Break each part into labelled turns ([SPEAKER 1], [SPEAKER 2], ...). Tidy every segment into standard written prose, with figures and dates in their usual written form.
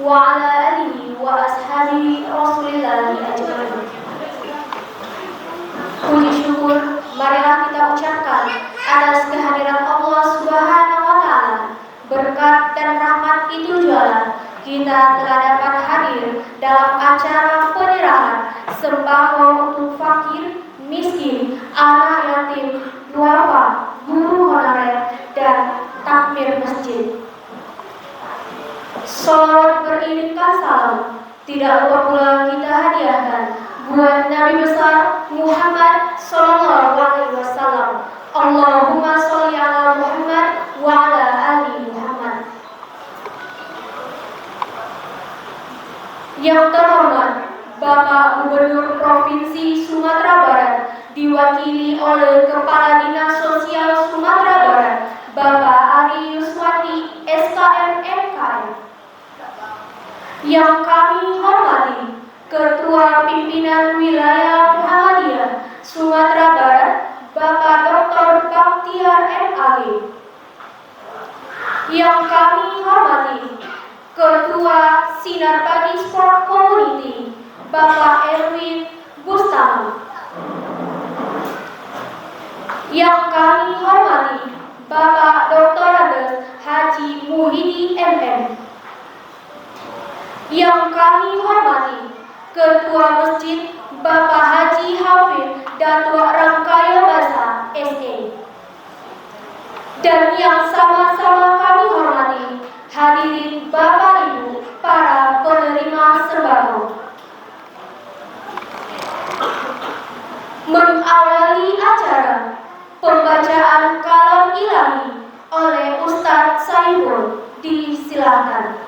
[SPEAKER 1] وعلى آله وأصحابه رسول الله أجمعين. Puji syukur marilah kita ucapkan atas kehadiran Allah Subhanahu wa Ta'ala. Berkat dan rahmat itu jualan kita telah dapat hadir dalam acara penyerahan sembako untuk fakir, miskin, anak yatim, duafa, guru honorer, dan takmir masjid. Salawat beriringkan salam tidak lupa pula kita hadiahkan buat Nabi besar Muhammad Sallallahu Alaihi Wasallam. Allahumma sholli ala Muhammad wa ala ali Muhammad. Yang terhormat Bapak Gubernur Provinsi Sumatera Barat, diwakili oleh Kepala Dinas Sosial Sumatera Barat, Bapak Ari Yuswati, SKM MKM. Yang kami hormati Ketua Pimpinan Wilayah Muhammadiyah Sumatera Barat, Bapak Dr. Baktiar MAG. Yang kami hormati Ketua Sinar Pagi Sport Community, Bapak Erwin Bustami. Yang kami hormati Bapak Dr. Haji Muhyiddin MM. Yang kami hormati Ketua Masjid Bapak Haji Hafid Datuk Rangkaya Basa SE. Dan yang sama-sama kami hormati hadirin Bapak Ibu para penerima sembako. Mengawali acara pembacaan kalam ilahi oleh Ustadz Saiful, disilakan.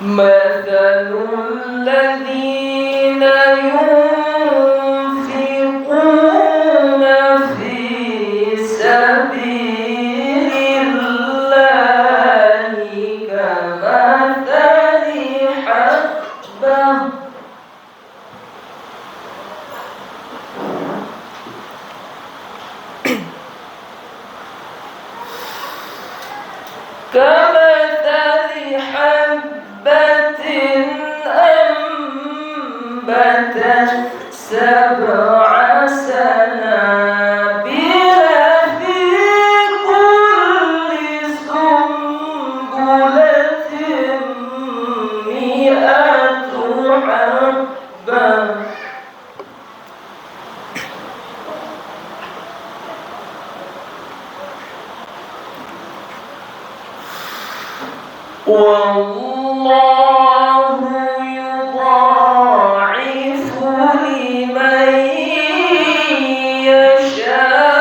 [SPEAKER 2] مثل الذين ينفقون في سبيل الله كمثل حبة أنبتت 7 سنابل في كل سنبلة 100 حبة والله يضاعف لمن يشاء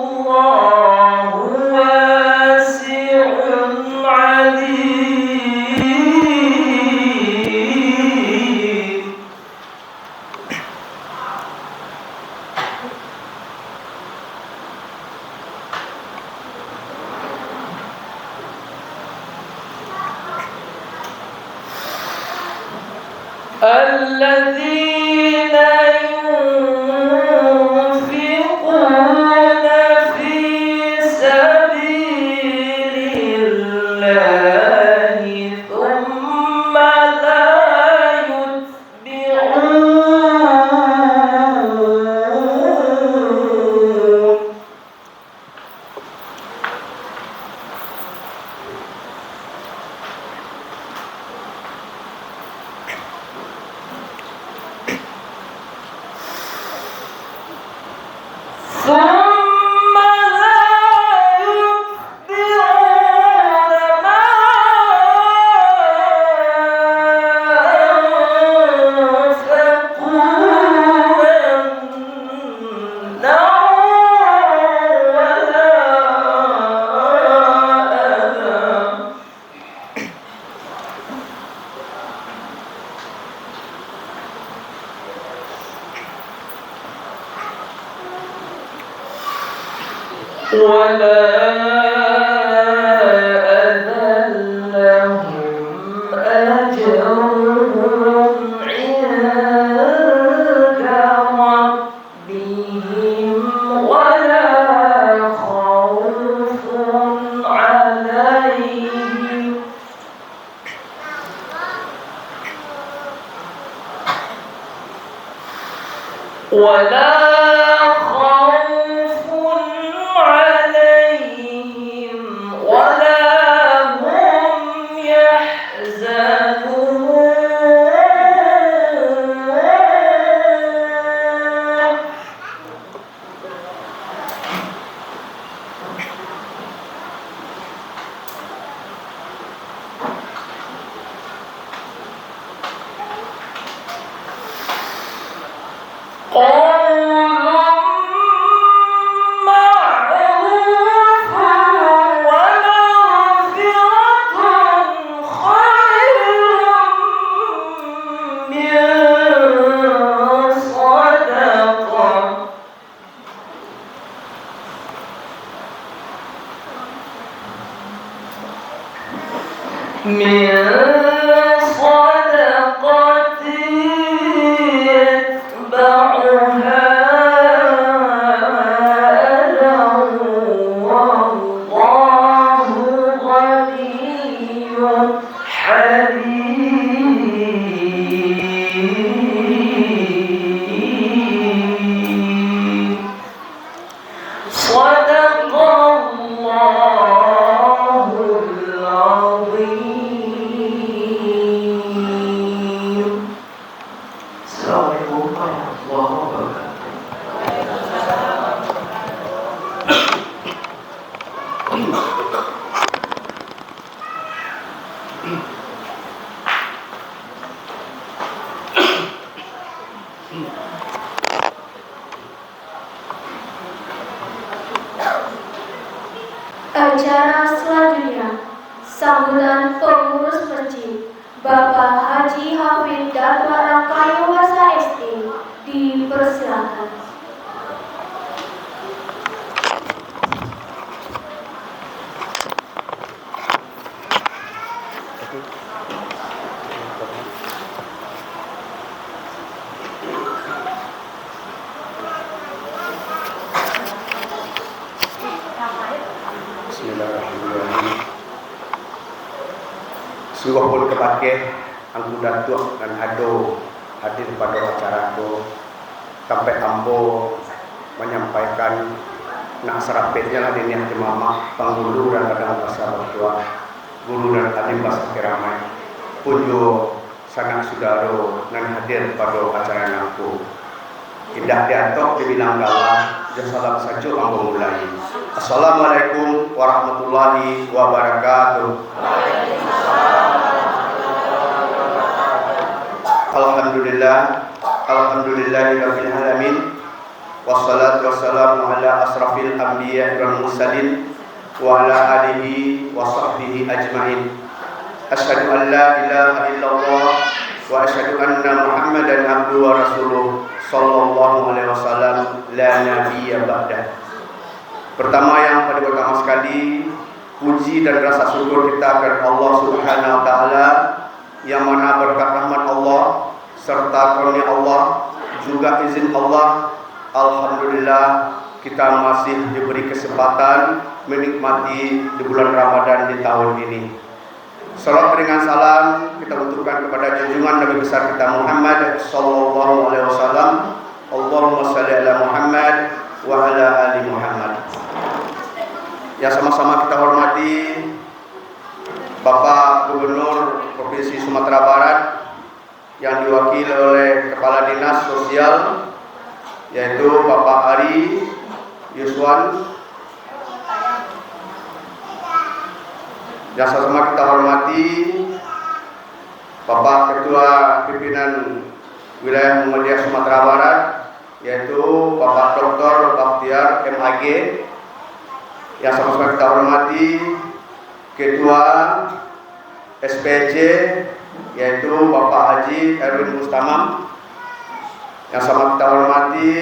[SPEAKER 2] والله واسع عليم. الذين ينفقون في سبيل الله ثم لا يتبعون ثم لا يتبعون ما أنفقوا منا ولا أذى لهم أجرهم عند ربهم ولا خوف عليهم ولا هم يحزنون قول معروف ومغفرة خير من صدقة يتبعها أذى والله غني حليم صدق الله العظيم. Assalamualaikum warahmatullahi wabarakatuh.
[SPEAKER 1] Acara selanjutnya, sambutan pengurus masjid Bapak Haji Hafid Dato Rangkayo Wasa ST dipersilakan.
[SPEAKER 3] Bismillahirrahmanirrahim. Sungguh pun kepake angku datuk dan ado hadir pada acara itu sampai ambo menyampaikan nak serapetnya lah dini hati mama penghulu dan kadang bahasa bertua guru dan adim bahasa keramai punjo sangat saudara dan hadir pada acara aku tidak diatok dibilang galah salam saja ambo mulai. Assalamualaikum warahmatullahi wabarakatuh. Alhamdulillahirabbil alamin. Wassalatu wassalamu ala asrafil anbiya wal mursalin wa ala alihi wa sahbihi ajmain. Asyhadu an la ilaha illallah wa asyhadu anna Muhammadan abduhu wa rasuluh sallallahu alaihi wasallam la nabiyya ba'dah. Pertama yang pada pertama sekali puji dan rasa syukur kita kepada Allah Subhanahu wa taala yang mana berkat rahmat Allah alhamdulillah kita masih diberi kesempatan menikmati di bulan Ramadan di tahun ini. Salat dengan salam kita untukkan kepada junjungan Nabi besar kita Muhammad sallallahu alaihi wasallam. Allahumma shalli ala Muhammad wa ala ali Muhammad. Yang sama-sama kita hormati Bapak Gubernur Provinsi Sumatera Barat yang diwakili oleh Kepala Dinas Sosial yaitu Bapak Ari Yuswan. Yang sama-sama kita hormati Bapak Ketua Pimpinan Wilayah Muhammadiyah Sumatera Barat yaitu Bapak Dr. Bakhtiar MAG. Yang sama-sama kita hormati Ketua SPC yaitu Bapak Haji Erwin Mustamam. Yang sama kita hormati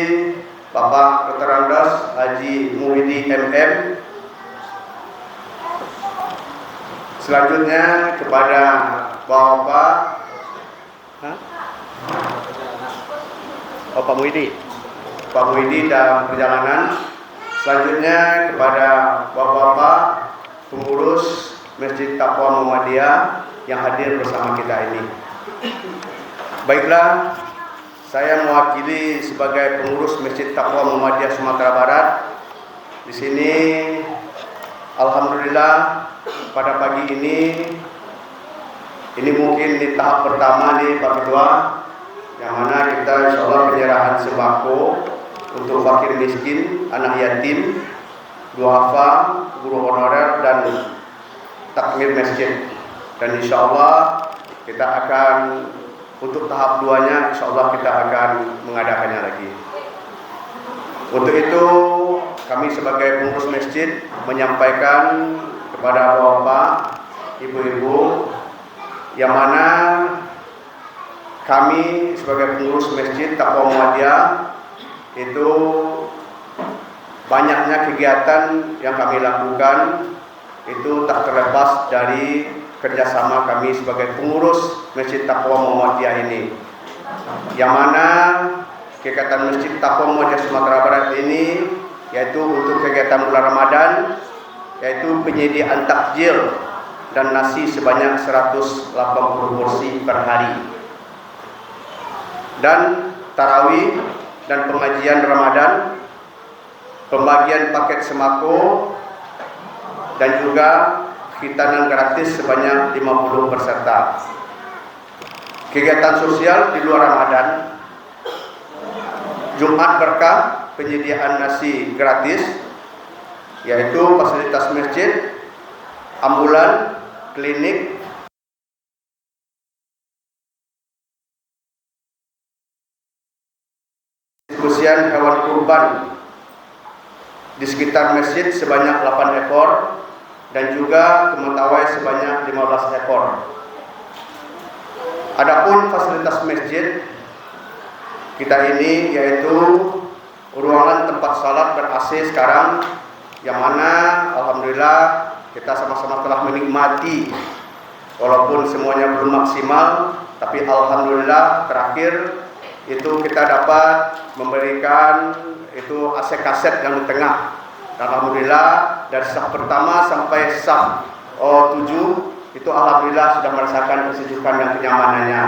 [SPEAKER 3] Bapak Dr. Andas Haji Muhyiddin MM. Selanjutnya kepada Bapak Pak Muhyiddin dalam perjalanan. Selanjutnya kepada Bapak-bapak pengurus Masjid Taqwa Muhammadiyah yang hadir bersama kita ini. Baiklah, saya mewakili sebagai pengurus Masjid Taqwa Muhammadiyah Sumatera Barat. Di sini alhamdulillah pada pagi ini mungkin di tahap pertama nih Pak Ketua, yang mana kita insyaallah penyerahan sembako untuk fakir miskin, anak yatim, duafa, guru honorer dan takmir masjid. Dan insyaallah kita akan untuk tahap 2-nya insyaallah kita akan mengadakannya lagi. Untuk itu kami sebagai pengurus masjid menyampaikan kepada bapak, ibu-ibu, yang mana kami sebagai pengurus Masjid Taqwa Muhammadiyah itu banyaknya kegiatan yang kami lakukan itu tak terlepas dari kerjasama kami sebagai pengurus Masjid Taqwa Muhammadiyah ini, yang mana kegiatan Masjid Taqwa Muhammadiyah Sumatera Barat ini yaitu untuk kegiatan bulan Ramadan yaitu penyediaan takjil dan nasi sebanyak 180 porsi per hari, dan tarawih dan pengajian Ramadan, pembagian paket sembako, dan juga khitanan gratis sebanyak 50 peserta. Kegiatan sosial di luar Ramadan, Jumat berkah, penyediaan nasi gratis, yaitu fasilitas masjid, ambulan, klinik, diskusian hewan kurban di sekitar masjid sebanyak 8 ekor dan juga kementawai sebanyak 15 ekor. Adapun fasilitas masjid kita ini yaitu ruangan tempat salat ber-AC sekarang, yang mana alhamdulillah kita sama-sama telah menikmati, walaupun semuanya belum maksimal, tapi alhamdulillah terakhir itu kita dapat memberikan itu AC kaset yang di tengah. Alhamdulillah dari saf pertama sampai saf 7 itu alhamdulillah sudah merasakan kesejukan dan kenyamanannya.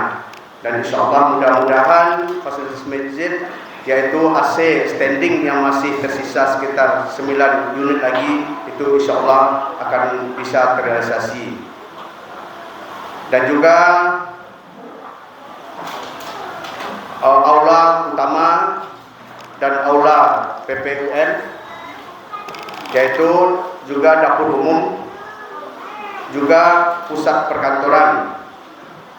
[SPEAKER 3] Dan insyaallah mudah-mudahan fasilitas masjid yaitu AC standing yang masih tersisa sekitar 9 unit lagi itu insyaallah akan bisa terrealisasi. Dan juga aula utama dan aula PPUN yaitu juga dapur umum, juga pusat perkantoran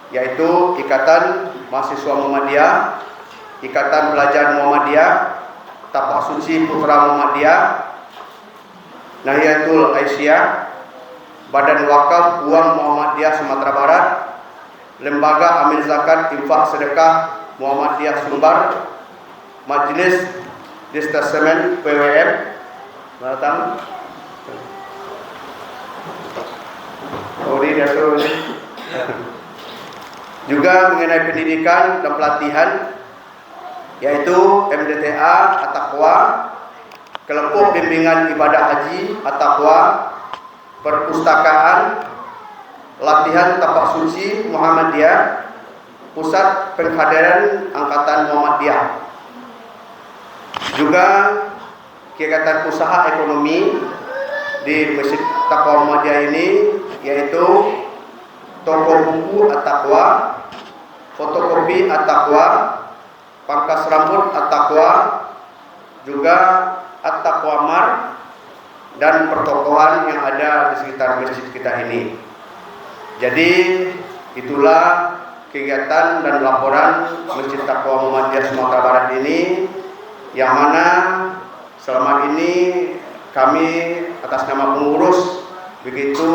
[SPEAKER 3] yaitu Ikatan Mahasiswa Muhammadiyah, Ikatan Pelajar Muhammadiyah, Tapak Suci Putra Muhammadiyah, Nahiyatul Aisyah, Badan Wakaf Uang Muhammadiyah Sumatera Barat, Lembaga Amin Zakat Infak Sedekah Muhammadiyah Sumbar, Majelis Destasemen PWM Batam, juga mengenai pendidikan dan pelatihan yaitu MDTA At-Taqwa, Kelompok Bimbingan Ibadah Haji At-Taqwa, Perpustakaan Latihan Tapak Suci Muhammadiyah, Pusat Penghadiran Angkatan Muhammadiyah. Juga kegiatan usaha ekonomi di Masjid Taqwa Muhammadiyah ini yaitu toko buku At-Taqwa, fotokopi At-Taqwa, pangkas rambut At-Taqwa, juga At-Taqwa Mar, dan pertokohan yang ada di sekitar masjid kita ini. Jadi itulah kegiatan dan laporan Masjid Taqwa Muhammadiyah Sumatera Barat ini, yang mana selama ini kami atas nama pengurus begitu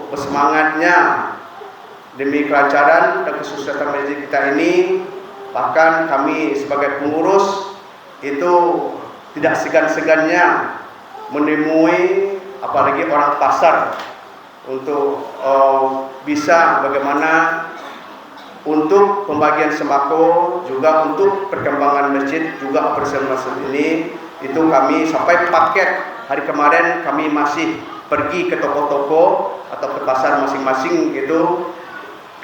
[SPEAKER 3] bersemangatnya demi kelancaran dan kesuksesan masjid kita ini. Bahkan kami sebagai pengurus itu tidak segan-segannya menemui apalagi orang pasar untuk bisa bagaimana untuk pembagian sembako, juga untuk perkembangan masjid, juga operasi masjid ini. Itu kami sampai paket hari kemarin kami masih pergi ke toko-toko atau ke pasar masing-masing gitu.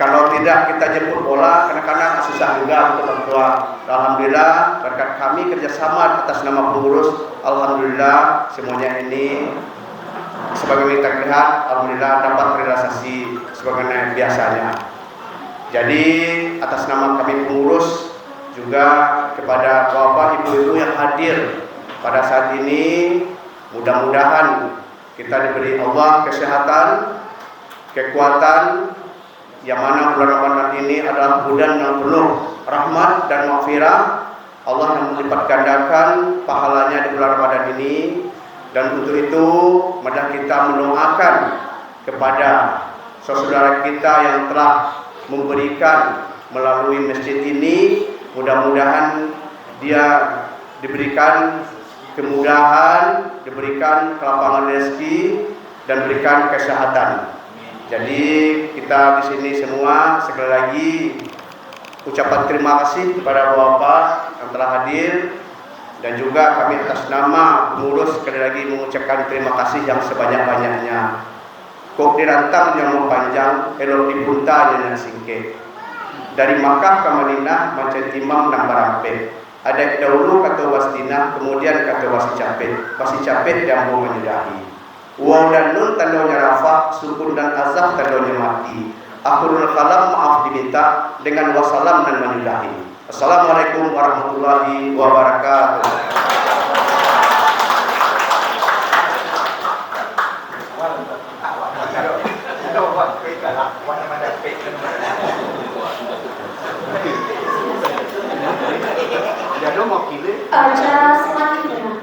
[SPEAKER 3] Kalau tidak kita jemput bola, kadang-kadang susah juga untuk orang tua. Alhamdulillah berkat kami kerjasama atas nama pengurus, alhamdulillah semuanya ini sebagai kita lihat, alhamdulillah dapat realisasi sebagaimana biasanya. Jadi atas nama kami pengurus, juga kepada bapak ibu-ibu yang hadir pada saat ini, mudah-mudahan kita diberi Allah kesehatan, kekuatan, yang mana bulan Ramadan ini adalah bulan yang penuh rahmat dan maghfirah. Allah yang melipat gandakan pahalanya di bulan Ramadan ini. Dan untuk itu mari kita mendoakan kepada saudara kita yang telah memberikan melalui masjid ini, mudah-mudahan dia diberikan kemudahan, diberikan kelapangan rezeki, dan berikan kesehatan. Jadi kita di sini semua sekali lagi ucapan terima kasih kepada Bapak yang telah hadir, dan juga kami atas nama pengurus sekali lagi mengucapkan terima kasih yang sebanyak-banyaknya. Kok dirantang yang panjang, elok dipunta yang singke. Dari Makkah ke Madinah macam imam nang barampe. Ada dahulu kata wasdina, kemudian kata wasi capek dan mau menyudahi. Waw dan nun tandanya rafa, sukun dan azaf tandanya mati. Akhirul kalam maaf diminta dengan wassalam dan menyudahi. Assalamualaikum warahmatullahi wabarakatuh.
[SPEAKER 1] Acara selanjutnya,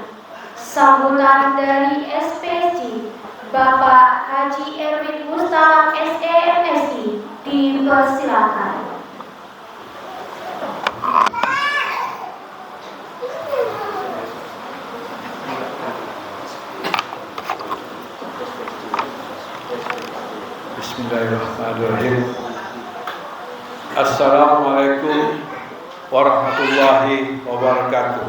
[SPEAKER 1] sambutan dari SPC Bapak Haji Erwin Mustafa SEMSI, dipersilakan.
[SPEAKER 4] Bismillahirrahmanirrahim. Assalamualaikum warahmatullahi wabarakatuh.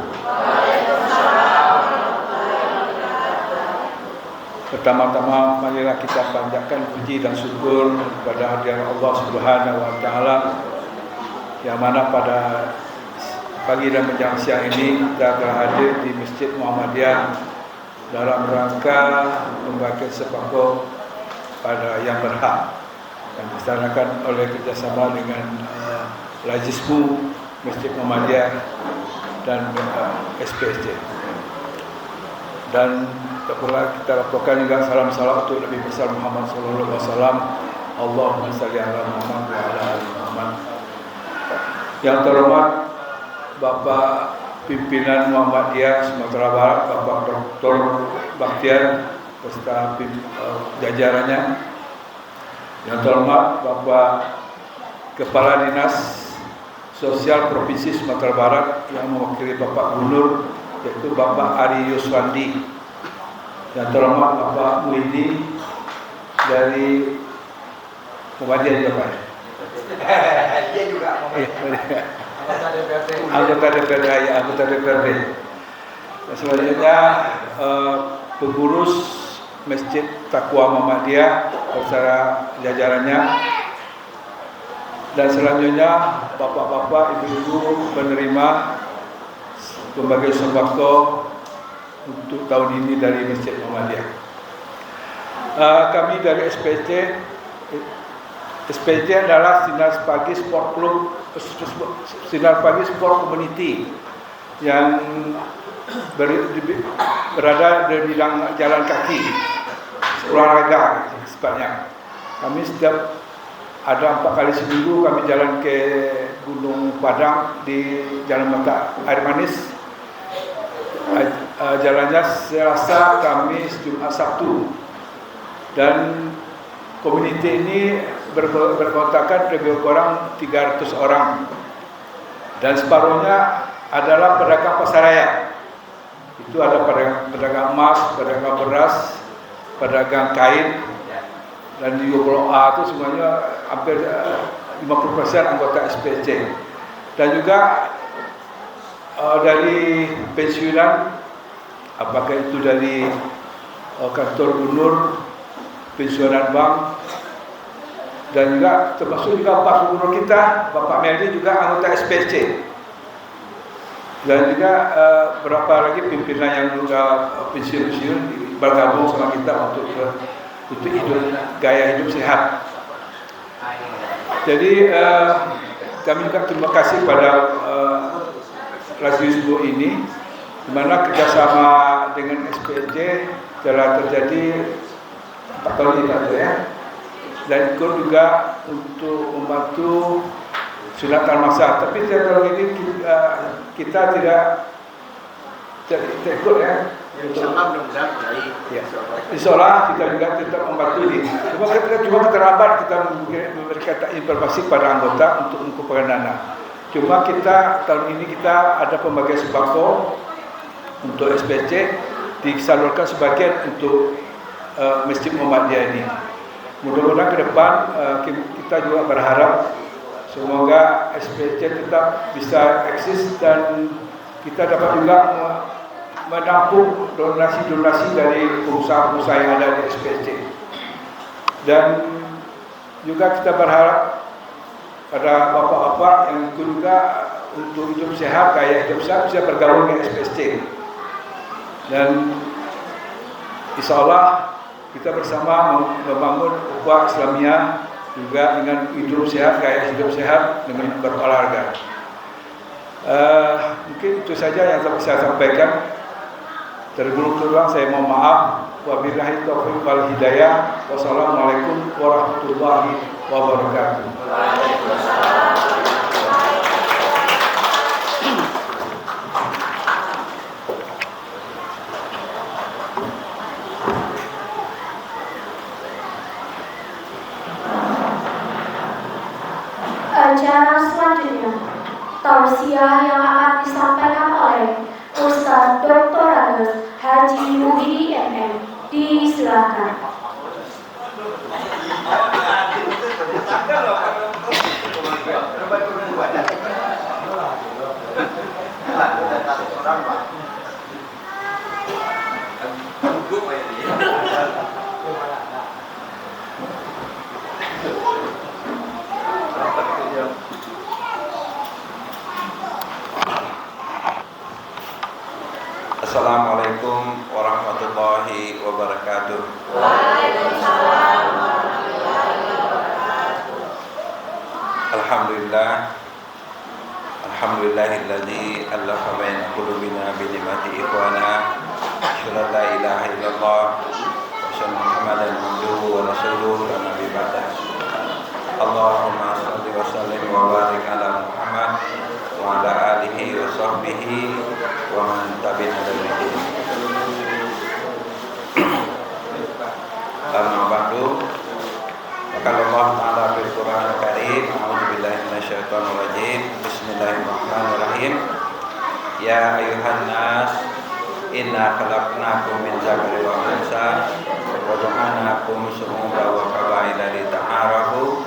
[SPEAKER 4] Pertama-tama marilah kita panjatkan puji dan syukur kepada hadirat Allah Subhanahu wa taala, yang mana pada pagi dan menjelang siang ini kita telah hadir di Masjid Muhammadiyah dalam rangka membagikan sembako pada yang berhak yang dilaksanakan oleh kerjasama dengan Lajismu Masjid Muhammadiyah dan SPSJ. Dan tak pula kita laporkan juga salam salawat untuk Nabi besar Muhammad sallallahu alaihi wasallam. Allahumma shalli ala Muhammad wa ala ali Muhammad. Yang terhormat Bapak Pimpinan Muhammadiyah Sumatera Barat, Bapak Dr. Bakhtiar beserta jajarannya. Yang terhormat Bapak Kepala Dinas Sosial Provinsi Sumatera Barat yang mewakili Bapak Gubernur, yaitu Bapak Ari Yuswandi. Yang terhormat Bapak Muhyiddin dari Muhammadiyah juga Pak. Dia juga Muhammadiyah. Anggota DPRD, ya, anggota DPRD. Dan selanjutnya pengurus Masjid Taqwa Muhammadiyah beserta jajarannya. Dan selanjutnya bapak-bapak, ibu-ibu penerima pembagian sembako untuk tahun ini dari Masjid Muhammadiyah. Kami dari SPC adalah Sinar Pagi Sport Club, Sinar Pagi Sport Community yang berada di bidang jalan kaki, olahraga sifatnya. Kami setiap ada 4 kali seminggu kami jalan ke Gunung Padang di Jalan Mata Air Manis. Jalannya Selasa, Kamis, Jumat, Sabtu. Dan komuniti ini berkontakan lebih kurang 300 orang. Dan separuhnya adalah pedagang pasaraya. Itu ada pedagang emas, pedagang beras, pedagang kain, dan di Blok A itu semuanya hampir 50% anggota SPC. Dan juga dari pensiunan, apakah itu dari kantor gubernur, pensiunan bank, dan juga termasuk juga Pak Gubernur kita, Bapak Meldi juga anggota SPC. Dan juga berapa lagi pimpinan yang sudah pensiun bergabung sama kita untuk gaya hidup sehat. Jadi kami juga terima kasih pada Lazisbu ini, di mana kerjasama dengan SPC telah terjadi 4 tahun ini ya. Dan ikut juga untuk membantu sunatan masal. Tapi tahun ini kita tidak ikut ya. Insyaallah kita juga tetap membantu ini. Cuma terlambat kita memberikan informasi kepada anggota untuk mengumpulkan dana. Cuma kita tahun ini kita ada pembagian sembako untuk SPC, disalurkan sebagian untuk Masjid Muhammadiyah ini. Mudah-mudahan ke depan kita juga berharap semoga SPC tetap bisa eksis dan kita dapat juga menampung donasi-donasi dari pengusaha-pengusaha yang ada di SPC. Dan juga kita berharap pada bapak-bapak yang juga untuk hidup sehat, gaya hidup sehat bisa bergabung dengan SPC. Dan insya Allah kita bersama membangun ukhuwah Islamiyah juga dengan hidup sehat, gaya hidup sehat dengan berolahraga. Mungkin itu saja yang dapat saya sampaikan. Tergolong saya mohon maaf. Wabillahi taufiq wal hidayah. Wassalamualaikum warahmatullahi wabarakatuh.
[SPEAKER 1] Acara selanjutnya, tausiah yang akan disampaikan oleh Ustaz Dr. Agus Haji Muhyiddin MM. Disilakan.
[SPEAKER 5] Assalamualaikum warahmatullahi wabarakatuh.
[SPEAKER 1] Waalaikumsalam warahmatullahi wabarakatuh.
[SPEAKER 5] Alhamdulillahilladzi allafa baina qulubina bi ni'mati ikhwana. Asyhadu an la ilaha illallah wa asyhadu Muhammadan abduhu wa rasuluhu la nabiyya ba'dah. Allahumma shalli wa sallim wa barik ala Muhammad wa ala alihi wa sahbihi wa man tabi'ahum bi ihsan. Amma ba'du. Qala Allah Ta'ala fil Qur'anil Karim, a'udzu billahi minasyaitonir rajim. Bismillahirrahmanirrahim. Ya ayuhan nas, inna khalaqnakum min dzakarin wa unsa wa ja'alnakum syu'uban wa qabaila lita'arafu.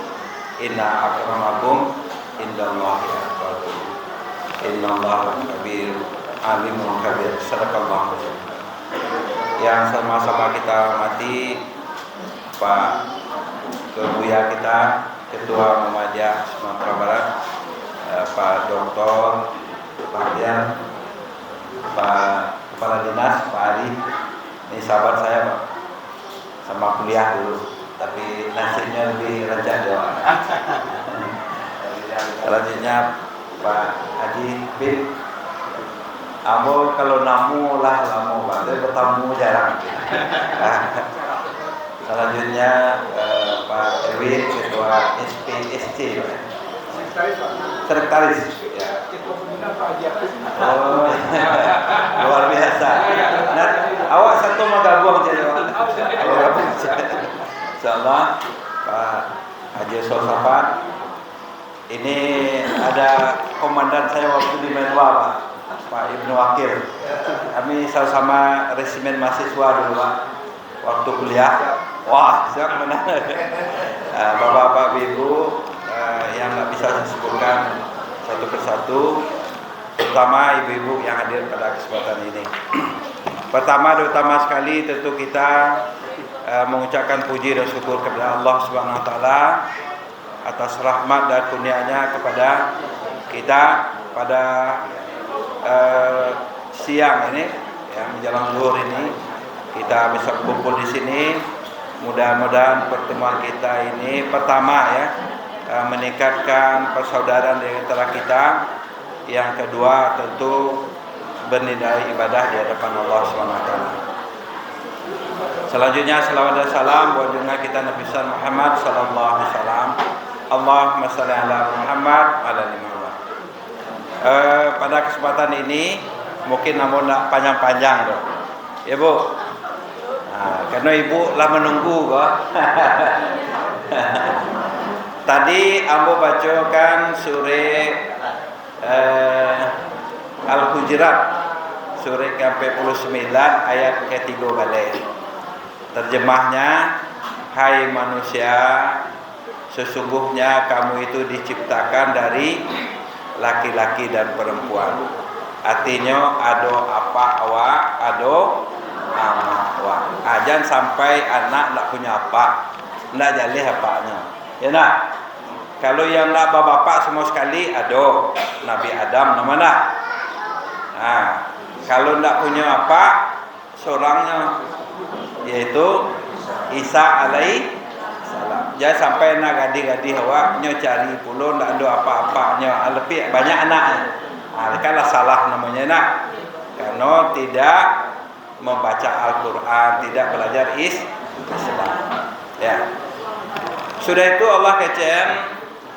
[SPEAKER 5] Inna akramakum indallahi atqakum. Innallaha kabir alimun kabir. Sadaqallahu alazim. Yang sama-sama kita hormati Pak Kebuya kita, Ketua Muhammadiyah Sumatera Barat, Pak Dr. Bahtiar, Pak Kepala Dinas, Pak Adi. Ini sahabat saya Pak, sama kuliah dulu, tapi nasibnya lebih rendah doa. Selanjutnya Pak Haji bin Ambo, kalau namu lah lama Pak, tapi bertamu jarang. Selanjutnya Pak Erwin, Ketua SPSC, Sekretaris. Ya. Oh, luar biasa. Nah, awak satu mau gabung jadi insyaallah Pak Haji Sosafat. Ini ada komandan saya waktu di Menwa, Pak Ibnu Wakil. Kami sama-sama resimen mahasiswa dulu Pak, waktu kuliah. Wah, siap menang. Bapak-bapak, ibu yang nggak bisa saya sebutkan satu persatu, terutama ibu-ibu yang hadir pada kesempatan ini. Pertama dan utama sekali tentu kita mengucapkan puji dan syukur kepada Allah Subhanahu wa taala atas rahmat dan kurnia-Nya kepada kita pada siang ini, yang menjelang zuhur ini kita bisa kumpul di sini. Mudah-mudahan pertemuan kita ini pertama ya meningkatkan persaudaraan di antara kita. Yang kedua tentu bernilai ibadah di hadapan Allah SWT. Selanjutnya salawat dan salam buat junjungan kita Nabi Muhammad sallallahu alaihi wasallam. Allahumma shalli ala Muhammad ala ali Muhammad. Pada kesempatan ini mungkin namun tidak panjang-panjang loh. Ya Bu. Nah, karena Ibu lah menunggu kok. Tadi ambo bacakan surah Al-Hujurat, surah ke-49 ayat ke-3 balik. Terjemahnya, hai manusia, sesungguhnya kamu itu diciptakan dari laki-laki dan perempuan. Artinya ado apa awak, ado ama awak. Jangan sampai anak tak punya apa, tak jalih apanya. Ya nak? Kalau yang nak bapak semua sekali ada Nabi Adam nama nak. Nah, kalau tak punya apa seorangnya yaitu Isa alaihi salam. Jangan sampai nak gadi-gadi awaknya cari pulau tak ada apa-apanya, lebih banyak anaknya. Kanlah salah namanya nak. Karena tidak membaca Al-Quran, tidak belajar Islam. Ya. Sudah itu Allah kecen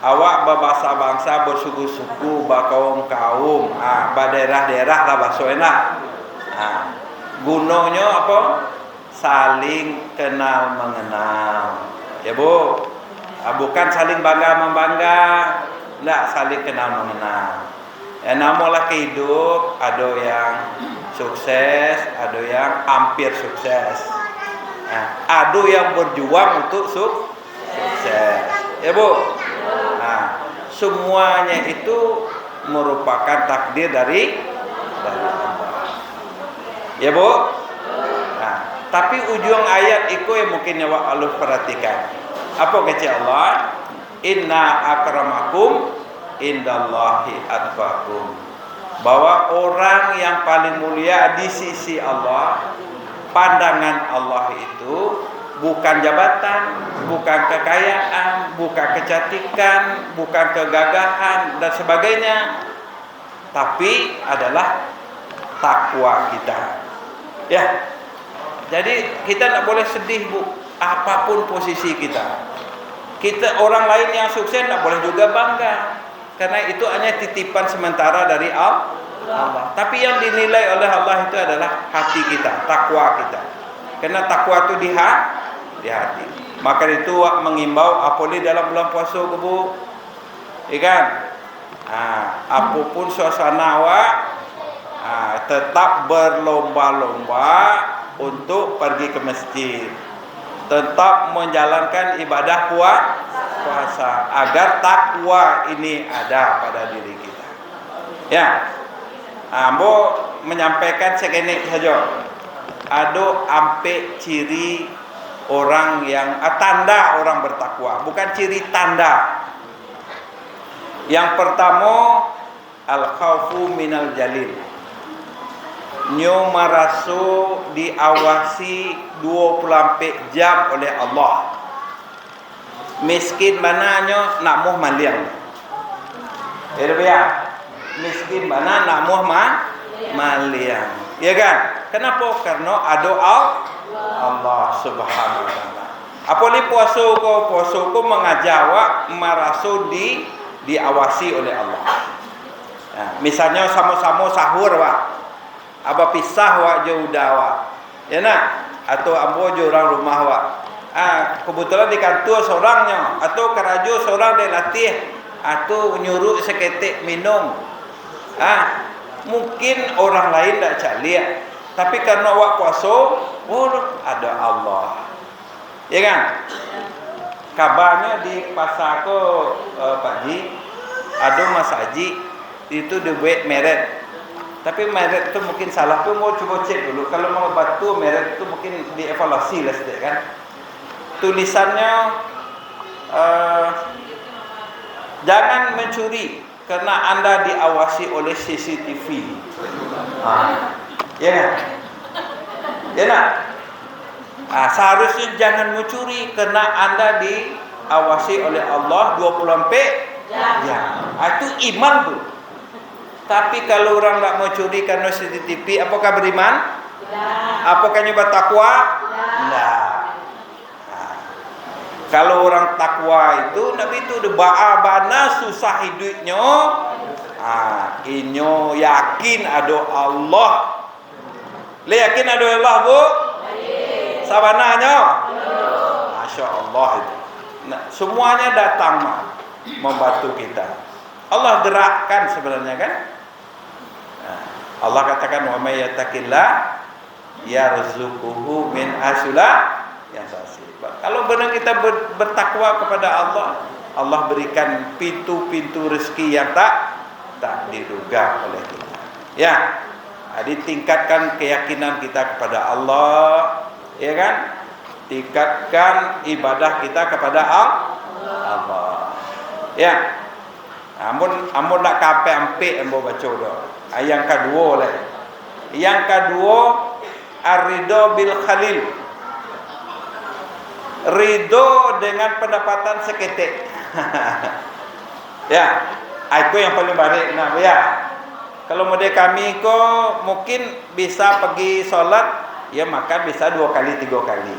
[SPEAKER 5] awak berbangsa-bangsa, bersuku-suku, berkaum-kaum, berdaerah-daerah lah bahasa enak. Gunanya apa? Saling kenal mengenal. Ya Bu, bukan saling bangga-membangga, enggak, saling kenal mengenal. Ya, namalah kehidup, ada yang sukses, ada yang hampir sukses. Ada yang berjuang untuk sukses. Ya Bu. Nah, semuanya itu merupakan takdir dari Allah. Ya Bu. Nah, tapi ujung ayat itu yang mungkin nyawa Allah perhatikan. Apa kata Allah? Inna akramakum indallahi atqakum. Bahwa orang yang paling mulia di sisi Allah, pandangan Allah itu bukan jabatan, bukan kekayaan, bukan kecantikan, bukan kegagahan dan sebagainya, tapi adalah takwa kita. Ya. Jadi kita tidak boleh sedih Bu, apapun posisi kita. Kita orang lain yang sukses tidak boleh juga bangga, karena itu hanya titipan sementara dari Allah. Tapi yang dinilai oleh Allah itu adalah hati kita, takwa kita. Karena takwa itu di hati. Maka itu mengimbau apalagi dalam bulan puasa Bu. Ikan. Apapun suasana awak, tetap berlomba-lomba untuk pergi ke masjid. Tetap menjalankan ibadah puasa agar takwa ini ada pada diri kita. Ya. Ambo menyampaikan segini saja. Ado ampe ciri orang yang tanda orang bertakwa, bukan ciri tanda. Yang pertama al-khaufu minal jalil. Nyo maraso diawasi 24 jam oleh Allah. Miskin mana nyo nak muh maliang. Ya, miskin mana nak muh maliang. Ya kan? Kenapa? Karena ada Allah Subhanahu wa taala. Apalagi puasa ko mengajar awak maraso diawasi oleh Allah. Nah, misalnya sama-sama sahur wak, aba pisah wak je udah wak, ya nak? Atau ambo je orang rumah wak. Kebetulan di kantor seorangnya, atau kerajo seorang dia latih, atau nyuruh seketik minum. Mungkin orang lain tak caliak, tapi karena wak puasa, ada Allah. Ya kan? Kabarnya di pasar ko Pak Ji, ada Mas Haji itu dibuat merek. Tapi merek itu mungkin salah tu, mau coba cek dulu. Kalau mau batu merek itu mungkin dievaluasi lah sedikit kan. Tulisannya jangan mencuri karena Anda diawasi oleh CCTV. Ya. Ya nak? Seharusnya jangan mencuri karena Anda diawasi oleh Allah 24 jam. Itu iman tu. Tapi kalau orang tak mencuri karena CCTV, apakah beriman? Apakah nyoba takwa? Tidak. Kalau orang takwa itu Nabi itu bana susah hidupnya. Inyo yakin ada Allah. Le yakin ada Allah, Bu? Sabananya? Masya Allah itu. Nah, semuanya datang membantu kita. Allah gerakkan sebenarnya kan. Allah katakan wa may yattaqillah yarzuquhu min asula yang sasi. Kalau benar kita bertakwa kepada Allah, Allah berikan pintu-pintu rezeki yang tak diduga oleh kita. Ya, ditingkatkan keyakinan kita kepada Allah, ya kan? Tingkatkan ibadah kita kepada Allah. Ya. Amun nak kape ampe ambo baca dah. Yang kedua lah. Yang kedua ar-ridho bil khalil. Ridho dengan pendapatan seketik. Ya, itu yang paling baik nak ya. Kalau model kami ko mungkin bisa pergi solat, ya makan bisa 2 kali 3 kali.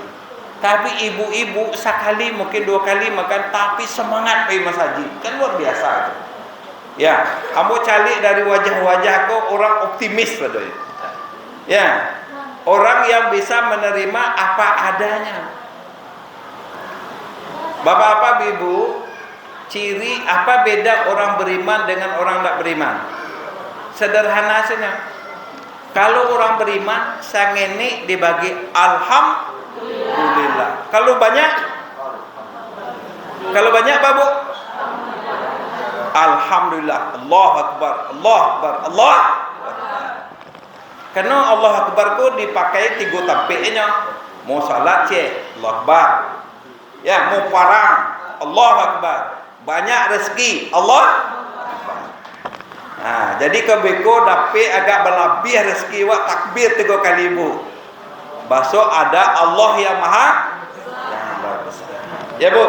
[SPEAKER 5] Tapi ibu-ibu sekali mungkin 2 kali makan, tapi semangat pergi Mas Haji. Kan luar biasa itu. Ya, kamu cari dari wajah-wajah kau orang optimis pada itu. Ya, orang yang bisa menerima apa adanya. Bapak-bapak, ibu, ciri apa beda orang beriman dengan orang tak beriman? Sederhana saja. Kalau orang beriman, sang ini dibagi alhamdulillah. Kalau banyak babu, alhamdulillah. Allah Akbar, Allah Akbar, Allah Akbar. Karena Allah Akbar itu dipakai 3 tampiknya. Mau salat cek Allah Akbar. Ya, mau parang Allah Akbar. Banyak rezeki Allah Akbar. Jadi kebeko dapat agak berlebih rezeki wak takbir 3 kali bu. Besok ada Allah yang maha besar. Ya bu.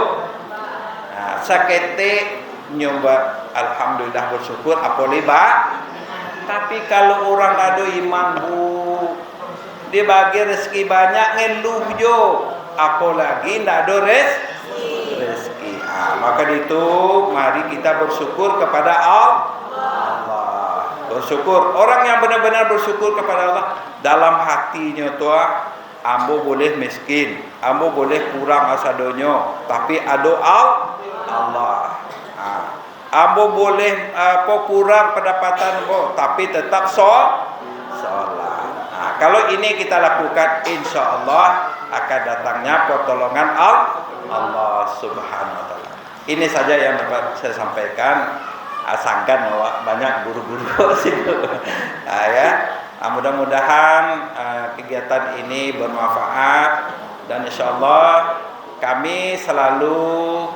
[SPEAKER 5] Sakete nyoba alhamdulillah bersyukur apa liba. Tapi kalau orang ada iman bu, dia bagi rezeki banyak ngeluh jo. Apalagi ndak ada rezeki. Maka itu mari kita bersyukur kepada Allah. Bersyukur. Orang yang benar-benar bersyukur kepada Allah, dalam hatinya tua, ambo boleh miskin, ambo boleh kurang asadonyo, tapi ada Allah. Ambo boleh kurang pendapatan bo, tapi tetap sholat. Kalau ini kita lakukan, insya Allah akan datangnya pertolongan Allah Subhanahu wa taala. Ini saja yang dapat saya sampaikan. sangkan bahwa banyak guru-guru situ. Nah, ya. Nah, mudah-mudahan kegiatan ini bermanfaat dan insyaallah kami selalu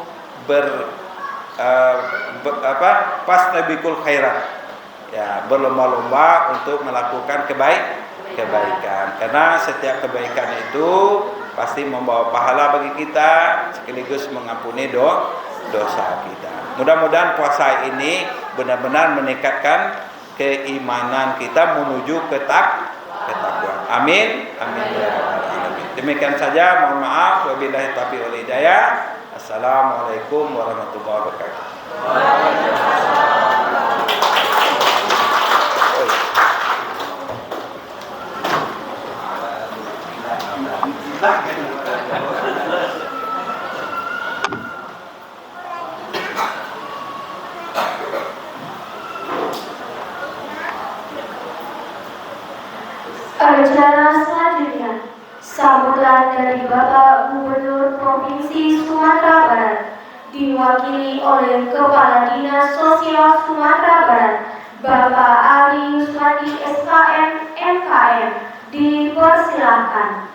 [SPEAKER 5] fastabiqul khairat. Ya, berlomba-lomba untuk melakukan kebaikan. Karena setiap kebaikan itu pasti membawa pahala bagi kita sekaligus mengampuni dosa kita. Mudah-mudahan puasa ini benar-benar meningkatkan keimanan kita menuju ketakwaan. Amin. Amin ya rabbal alamin. Demikian saja, mohon maaf wabillahi taufiq wal hidayah. Assalamualaikum warahmatullahi wabarakatuh.
[SPEAKER 1] Acara selanjutnya, sambutan dari Bapak Gubernur Provinsi Sumatera Barat, diwakili oleh Kepala Dinas Sosial Sumatera Barat, Bapak Ali Yuswadi SKM MKM, dipersilakan.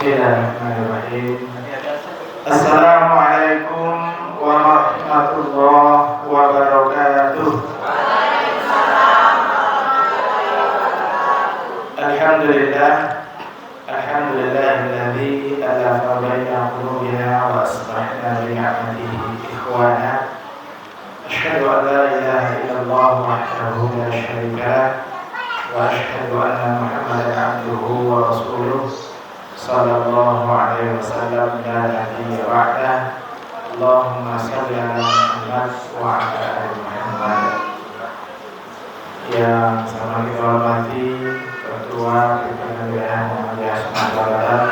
[SPEAKER 6] Bismillahirrahmanirrahim. Assalamualaikum warahmatullahi wabarakatuh. Alhamdulillahilladzi alafa baina qulubina wa aslahna bi ni'matihi ikhwana. Asyhadu an la ilaha illallah wahdahu la syarika lah wa asyhadu anna Muhammadan abduhu wa rasuluh. Sallallahu alaihi wasallam la nabiyya ba'dah. Allahumma shalli ala Muhammad wa ala ali Muhammad. Yang sama kita hormati Ketua Pimpinan Wilayah Muhammadiyah Sumatera Barat,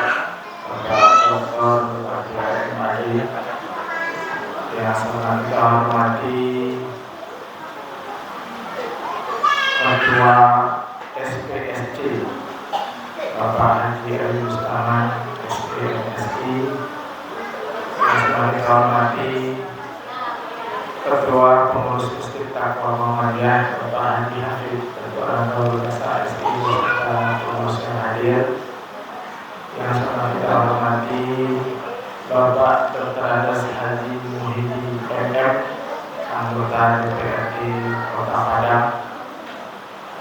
[SPEAKER 6] Bapak Dr. Abdullah Imadi. Yang sama kita hormati Ketua SPSC, Bapak Haji Ali Mustaman SPMSI. Yang sedang kita hormati Ketua Pengurus Masjid Taqwa Muhammadiyah, Bapak Haji Hafid, Ketua Rantul Desa SI serta pengurus yang hadir. Yang sedang kita hormati Bapak Dr. Adas Haji Muhyiddin MM, anggota DPRD Kota Padang,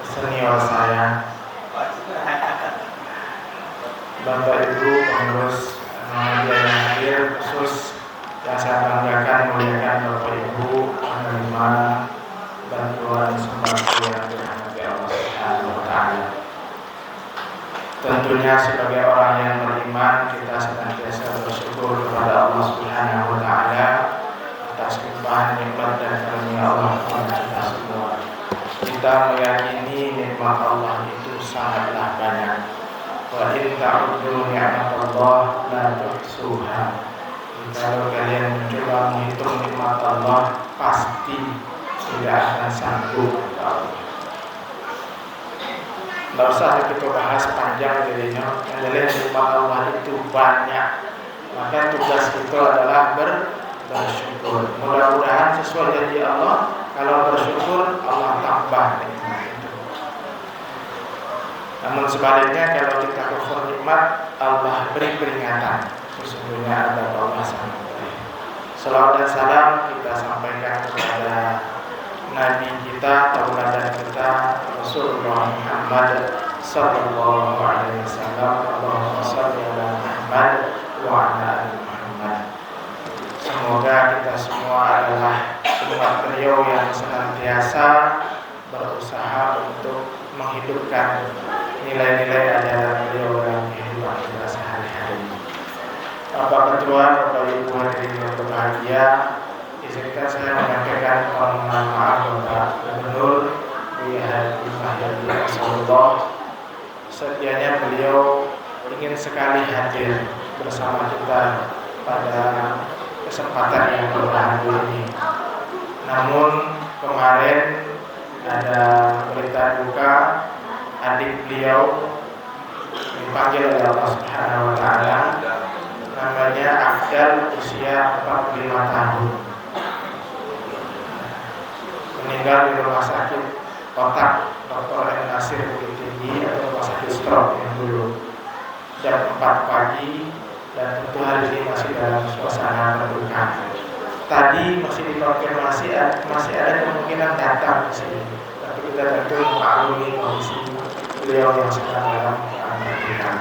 [SPEAKER 6] senior saya. Bapak Ibu pengurus Muhammadiyah yang hadir, khusus yang saya banggakan muliakan Bapak Ibu menerima bantuan sembako yang dirahmati Allah Subhanahu wa taala. Tentunya sebagai orang yang beriman, kita senantiasa bersyukur kepada Allah Subhanahu wa taala atas limpahan nikmat dan karunia Allah kepada kita semua. Kita meyakini nikmat Allah itu sangatlah banyak. Wa in ta'uddu ni'matallah la tuhsuha. Kalau kalian mencoba menghitung nikmat Allah, pasti tidak akan sanggup. Tidak usah kita bahas panjang jadinya. Yang jelas nikmat Allah itu banyak. Maka tugas kita adalah bersyukur. Mudah-mudahan sesuai janji Allah. Kalau bersyukur, Allah tambah nikmat itu. Namun sebaliknya, kalau kita kufur nikmat, Allah beri peringatan. Sesungguhnya ada Allah sangat baik. Salawat dan salam kita sampaikan kepada Nabi kita, tauladan kita, Rasulullah Muhammad sallallahu alaihi wasallam. Allahumma shalli ala Muhammad wa ala ali Muhammad. Semoga kita semua adalah umat beliau yang senantiasa berusaha untuk menghidupkan nilai-nilai ajaran beliau dalam kehidupan kita sehari-hari. Bapak Ketua, Bapak Ibu hadirin yang berbahagia, izinkan saya menyampaikan permohonan maaf Bapak Gubernur Haji Mahyadi Rasulullah. Setianya beliau ingin sekali hadir bersama kita pada kesempatan yang berbahagia ini. Namun kemarin ada berita duka adik beliau dipanggil oleh Allah Subhanahu wa taala, namanya Afdal, usia 45 tahun. Meninggal di rumah sakit otak Dr. M. Nasir Bukit Tinggi atau rumah sakit stroke yang dulu, jam 4 pagi, dan tentu hari ini masih dalam suasana berduka. Tadi masih dikonfirmasi masih ada kemungkinan datang ke sini, tapi kita tentu memaklumi kondisi beliau yang sedang dalam keadaan.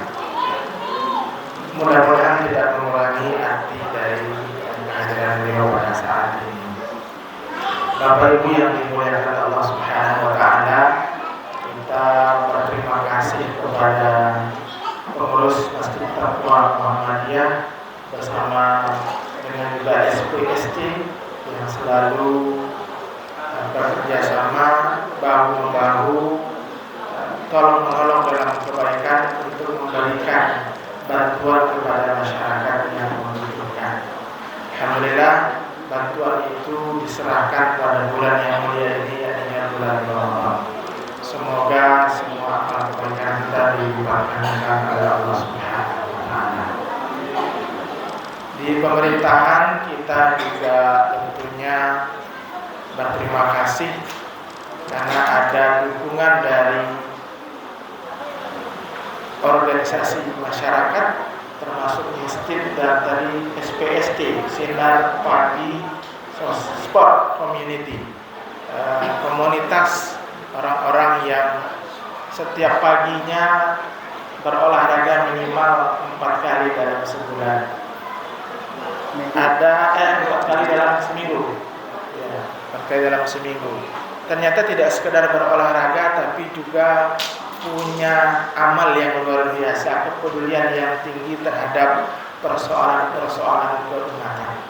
[SPEAKER 6] Mudah-mudahan tidak mengurangi arti dari kehadiran beliau pada saat ini. Bapak Ibu yang dimuliakan Allah Subhanahu wa taala, kita berterima kasih kepada pengurus Masjid Taqwa Muhammadiyah bersama dengan juga SPST yang selalu bekerja sama bahu-membahu, tolong-menolong dalam kebaikan untuk memberikan bantuan kepada masyarakat yang membutuhkan. Alhamdulillah, bantuan itu diserahkan pada bulan yang mulia ini, yaitu bulan Ramadan. Semoga semua amal kebaikan kita dilimpahkan oleh Allah Subhanahu wa taala. Di pemerintahan kita juga tentunya berterima kasih karena ada dukungan dari organisasi masyarakat termasuk masjid dan dari SPST, Sinar Pagi Sport Community, komunitas orang-orang yang setiap paginya berolahraga minimal 4 kali dalam sebulan. Ada 4 kali dalam seminggu. Ya, 4 kali dalam seminggu. Ternyata tidak sekedar berolahraga, tapi juga punya amal yang luar biasa, kepedulian yang tinggi terhadap persoalan-persoalan keumatan,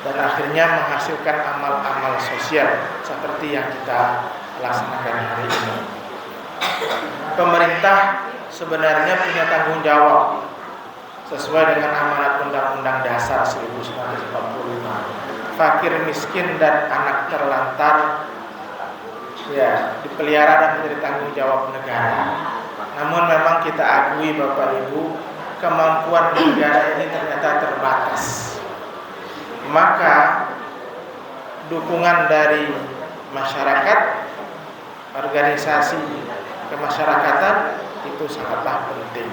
[SPEAKER 6] dan akhirnya menghasilkan amal-amal sosial seperti yang kita laksanakan hari ini. Pemerintah sebenarnya punya tanggung jawab sesuai dengan amanat Undang-Undang Dasar 1945. Fakir, miskin, dan anak terlantar ya dipelihara dan menjadi tanggung jawab negara. Namun memang kita akui Bapak Ibu, kemampuan negara ini ternyata terbatas. Maka dukungan dari masyarakat, organisasi kemasyarakatan itu sangatlah penting.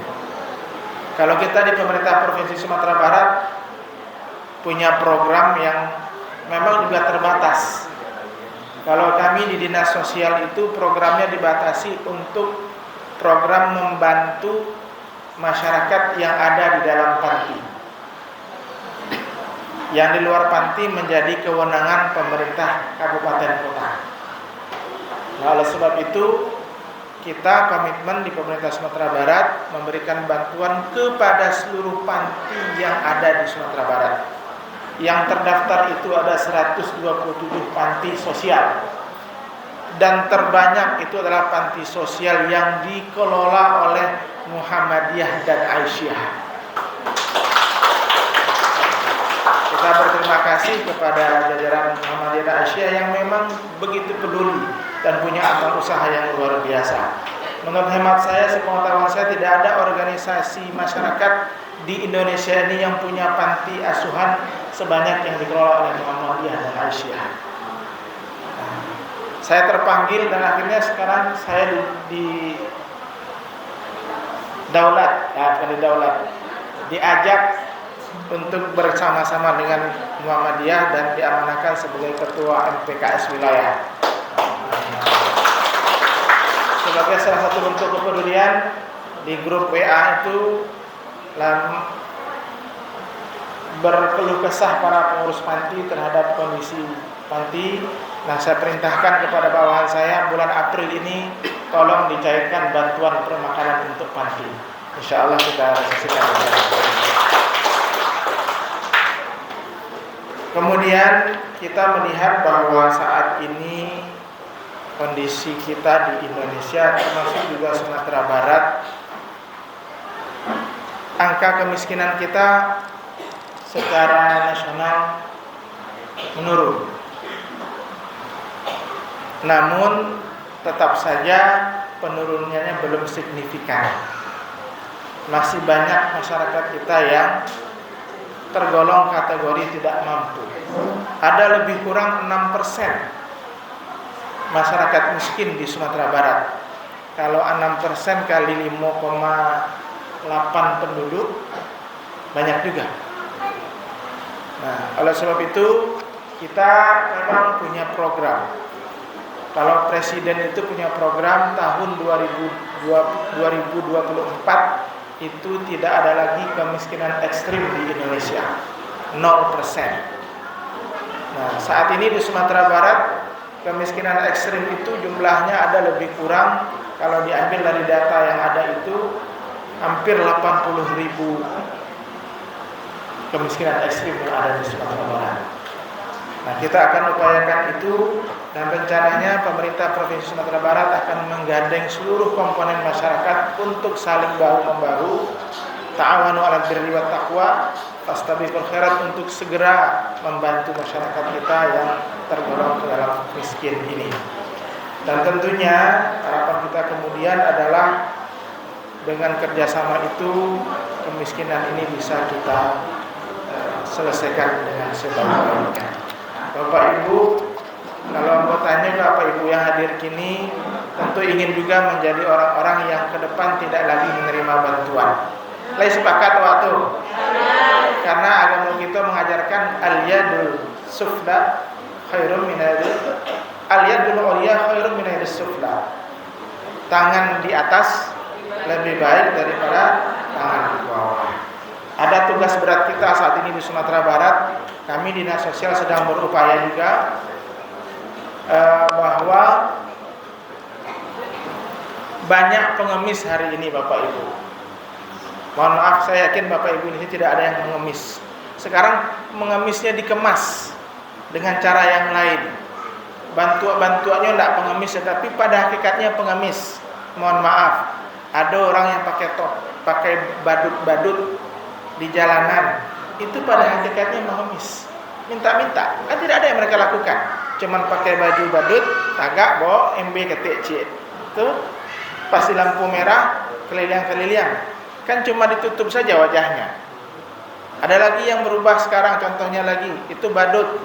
[SPEAKER 6] Kalau kita di pemerintah Provinsi Sumatera Barat punya program yang memang juga terbatas. Kalau kami di Dinas Sosial itu programnya dibatasi untuk program membantu masyarakat yang ada di dalam panti. Yang di luar panti menjadi kewenangan pemerintah kabupaten kota. Nah, oleh sebab itu kita komitmen di pemerintah Sumatera Barat memberikan bantuan kepada seluruh panti yang ada di Sumatera Barat. Yang terdaftar itu ada 127 panti sosial, dan terbanyak itu adalah panti sosial yang dikelola oleh Muhammadiyah dan Aisyah. Kita berterima kasih kepada jajaran Muhammadiyah dan Aisyah yang memang begitu peduli dan punya amal usaha yang luar biasa. Menurut hemat saya, sepengetahuan saya, tidak ada organisasi masyarakat di Indonesia ini yang punya panti asuhan sebanyak yang dikelola oleh Muhammadiyah dan Aisyah. Saya terpanggil dan akhirnya sekarang saya di Daulat, diajak untuk bersama-sama dengan Muhammadiyah dan diamanahkan sebagai ketua MPKS wilayah. Sebagai salah satu bentuk kepedulian di grup WA itu berkeluh kesah para pengurus panti terhadap kondisi panti. Nah, saya perintahkan kepada bawahan saya bulan April ini tolong dicairkan bantuan permakanan untuk panti. Insya Allah kita realisasikan. Kemudian kita melihat bahwa saat ini kondisi kita di Indonesia termasuk juga Sumatera Barat, angka kemiskinan kita secara nasional menurun. Namun tetap saja penurunannya belum signifikan. Masih banyak masyarakat kita yang tergolong kategori tidak mampu. Ada lebih kurang 6% masyarakat miskin di Sumatera Barat. Kalau 6% kali 5,8 penduduk, banyak juga. Nah, oleh sebab itu kita memang punya program. Kalau Presiden itu punya program tahun 2024 itu tidak ada lagi kemiskinan ekstrim di Indonesia, 0%. Nah, saat ini di Sumatera Barat kemiskinan ekstrim itu jumlahnya ada lebih kurang, kalau diambil dari data yang ada itu hampir 80.000 kemiskinan ekstrim yang ada di Sumatera Barat. Nah, kita akan upayakan itu, dan rencananya pemerintah Provinsi Sumatera Barat akan menggandeng seluruh komponen masyarakat untuk saling bahu-membahu, ta'awanu 'alal birri wat taqwa, fastabiqul khairat, untuk segera membantu masyarakat kita yang tergolong ke dalam miskin ini. Dan tentunya harapan kita kemudian adalah dengan kerjasama itu kemiskinan ini bisa kita selesaikan dengan sebaik-baiknya. Bapak Ibu, kalau anggotanya Bapak Ibu yang hadir kini tentu ingin juga menjadi orang-orang yang ke depan tidak lagi menerima bantuan. Lai sepakat waktu? Karena agama kita mengajarkan al-yadul sufla khairum minadul al-yadul ulya khairum minadus sufla. Tangan di atas lebih baik daripada tangan di bawah. Ada tugas berat kita saat ini di Sumatera Barat. Kami Dinas Sosial sedang berupaya juga bahwa banyak pengemis hari ini Bapak Ibu. Mohon maaf, saya yakin Bapak Ibu ini tidak ada yang mengemis. Sekarang mengemisnya dikemas dengan cara yang lain. Bantuannya tidak pengemis, tetapi pada hakikatnya pengemis. Mohon maaf, ada orang yang pakai badut-badut di jalanan, itu pada hakikatnya mengemis, minta-minta. Kan tidak ada yang mereka lakukan, cuman pakai baju badut, tagak, bawa MB ketik cik, itu pas di lampu merah keliling-keliling, kan cuma ditutup saja wajahnya. Ada lagi yang berubah sekarang, contohnya lagi itu badut.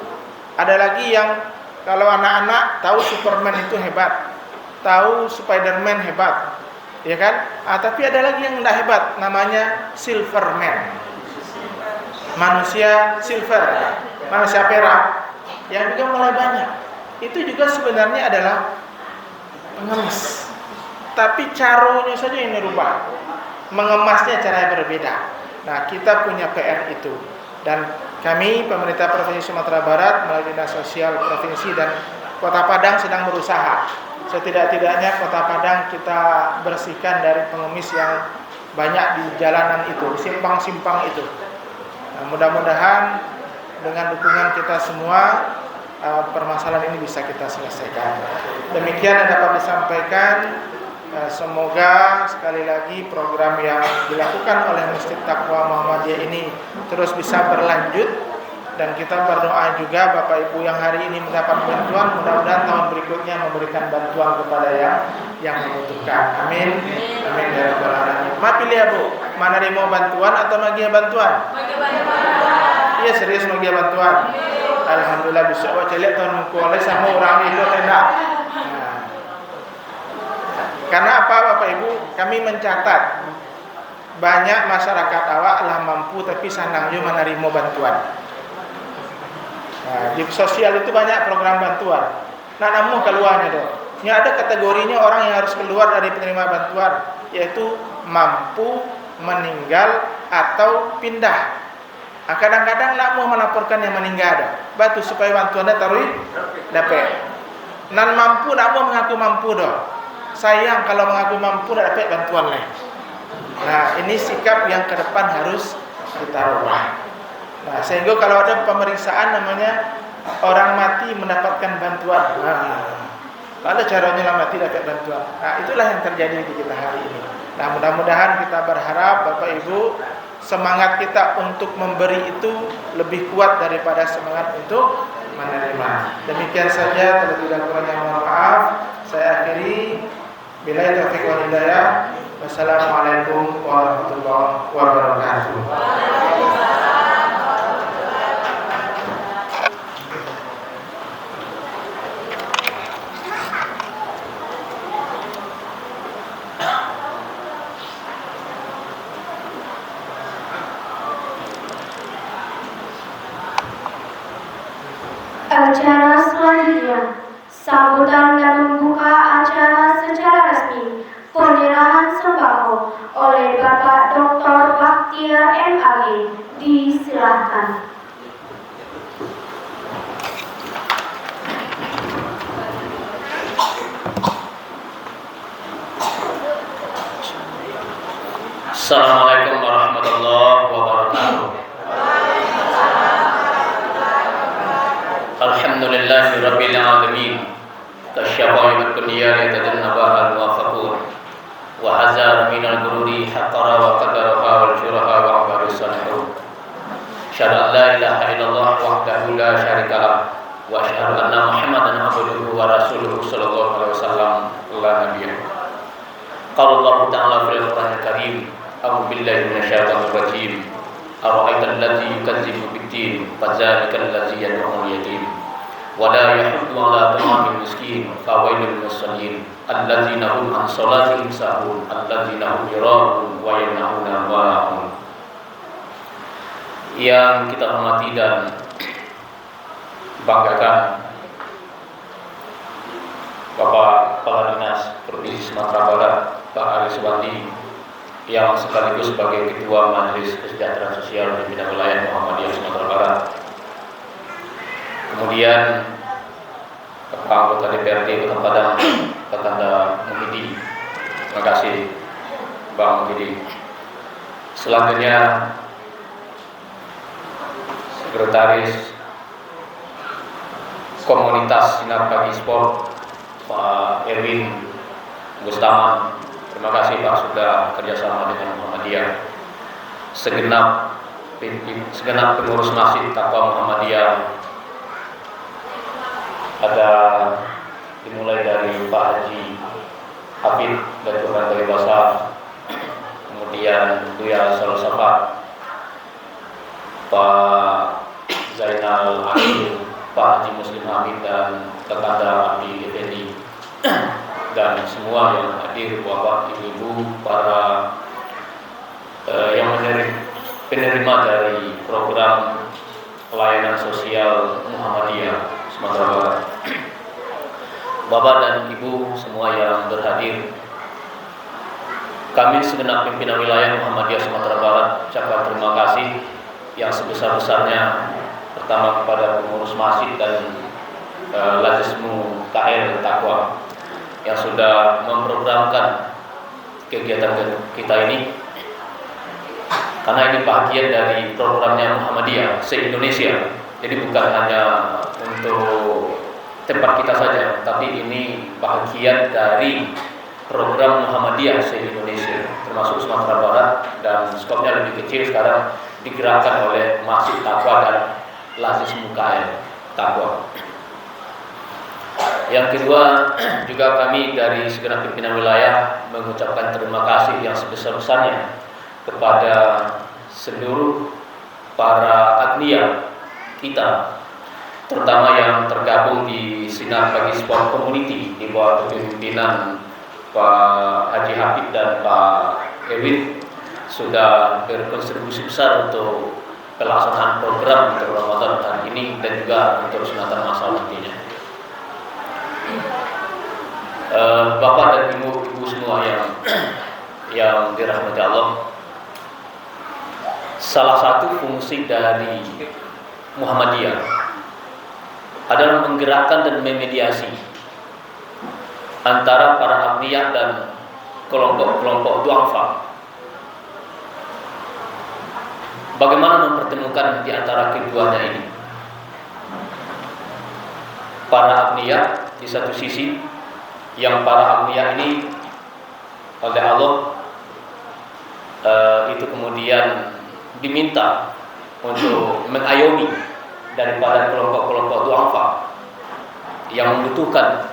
[SPEAKER 6] Ada lagi yang kalau anak-anak tahu Superman itu hebat, tahu Spiderman hebat, ya kan? Tapi ada lagi yang tidak hebat, namanya Silverman. Manusia silver, manusia perak, yang juga mulai banyak. Itu juga sebenarnya adalah pengemis, tapi caranya saja yang dirubah, mengemasnya cara yang berbeda. Nah, kita punya PR itu, dan kami pemerintah Provinsi Sumatera Barat melalui Dinas Sosial Provinsi dan Kota Padang sedang berusaha. Setidak-tidaknya Kota Padang kita bersihkan dari pengemis yang banyak di jalanan itu, di simpang-simpang itu. Nah, mudah-mudahan dengan dukungan kita semua permasalahan ini bisa kita selesaikan. Demikian yang dapat disampaikan. Semoga sekali lagi program yang dilakukan oleh Masjid Taqwa Muhammadiyah ini terus bisa berlanjut, dan kita berdoa juga Bapak Ibu yang hari ini mendapat bantuan, mudah-mudahan tahun berikutnya memberikan bantuan kepada yang membutuhkan. Amin. Amin ya rabbal alamin. Ma pilih Bu, mana mau bantuan atau magia bantuan? Iya, serius magia bantuan. Alhamdulillah bisa baca lihat tahun mukulai sama orang itu tidak. Karena apa Bapak Ibu? Kami mencatat banyak masyarakat awak lah mampu tapi sanangnya menerima bantuan. Nah, di sosial itu banyak program bantuan. Nah, namun keluarnya dong. Ini ada kategorinya orang yang harus keluar dari penerima bantuan, yaitu mampu, meninggal, atau pindah. Nah, kadang-kadang nak mau melaporkan yang meninggal ada. Batu supaya bantuannya taruh dapat. Nan mampu nak mau mengaku mampu dong. Sayang kalau mengaku mampu tidak dapat bantuan lain. Nah, ini sikap yang ke depan harus kita rubah. Nah, sehingga kalau ada pemeriksaan namanya orang mati mendapatkan bantuan. Lalu caranya orang mati dapat bantuan. Nah, itulah yang terjadi di kita hari ini. Nah, mudah-mudahan kita berharap Bapak Ibu semangat kita untuk memberi itu lebih kuat daripada semangat untuk menerima. Demikian saja, terlebih dahulu mohon maaf. Saya akhiri. Billahi taufiq wal hidayah. Wassalamualaikum warahmatullahi wabarakatuh.
[SPEAKER 1] Acara selanjutnya, sambutan dan membuka acara secara resmi, penyerahan sembako oleh Bapak Dr. Baktiar MAG. Disilakan.
[SPEAKER 7] Assalamualaikum warahmatullahi wabarakatuh. Alhamdulillahi rabbil alamin. Tasyabahu dunya yatajannabaha al-muwafaqun wa hazar minal gururi haqqara wa qadaraha wal juraha wa abadus salihun. Syahadu an la ilaha illallah wahdahu la syarika lah wa asyhadu anna Muhammadan abduhu wa rasuluhu sallallahu alaihi wasallam la nabiyya. Qala Allah ta'ala fil Qur'anil Karim, a'udzu billahi minasyaitonir rajim. Ara'aital ladzi yukadzibu bid-din fadzalikal ladzi yad'ul yatim wa la yahuddu 'ala ta'amil miskin fawailul musallin alladzina hum an salatihim sahun alladzina hum yura'un wa yanhauna 'anil ma'ruf. Yang kita hormati dan banggakan Bapak Kepala Dinas Provinsi Sumatera Barat Pak Ali Subandi, yang sekaligus sebagai Ketua Majelis Kesejahteraan Sosial di Bidang Wilayah Muhammadiyah Sumatera Barat. Kemudian Bapak Anggota DPRD Kota Padang, Pak Tanda Muhidi. Terima kasih Bang Muhidi. Selanjutnya Sekretaris Komunitas Sinar Pagi Sport Pak Erwin Bustaman. Terima kasih Pak sudah kerjasama dengan Muhammadiyah. Segenap pengurus Masjid Taqwa Muhammadiyah, ada dimulai dari Pak Haji Hafid dari Kelurahan Kalibasa, kemudian Buya Salsafat, Pak Zainal Akhil, Pak Haji Muslim Hamid, dan Tetangga Abdi Effendi, dan semua yang hadir, bapak, ibu-ibu, para yang penerima dari program pelayanan sosial Muhammadiyah Sumatera Barat. Bapak dan ibu semua yang berhadir, kami segenap pimpinan wilayah Muhammadiyah Sumatera Barat ucapkan terima kasih yang sebesar-besarnya, pertama kepada pengurus masjid dan Lazismu KL Taqwa yang sudah memprogramkan kegiatan kita ini, karena ini bagian dari programnya Muhammadiyah se-Indonesia. Jadi bukan hanya untuk tempat kita saja, tapi ini bagian dari program Muhammadiyah se-Indonesia, termasuk Sumatera Barat, dan skopnya lebih kecil sekarang digerakkan oleh Masjid Taqwa dan Lazismu KL Taqwa. Yang kedua, juga kami dari segenap pimpinan wilayah mengucapkan terima kasih yang sebesar-besarnya kepada seluruh para agnia kita, terutama yang tergabung di Sinar Pagi Sport Community di bawah kepemimpinan Pak Haji Hafid dan Pak Erwin, sudah berkontribusi besar untuk pelaksanaan program untuk Ramadan hari ini dan juga untuk sunatan masal nantinya. Bapak dan ibu semua yang dirahmati Allah, salah satu fungsi dari Muhammadiyah adalah menggerakkan dan memediasi antara para agniya dan kelompok-kelompok duafa. Bagaimana mempertemukan di antara keduanya ini? Para agniya di satu sisi, yang para agniya ini oleh Allah itu kemudian diminta untuk mengayomi daripada kelompok-kelompok du'afa yang membutuhkan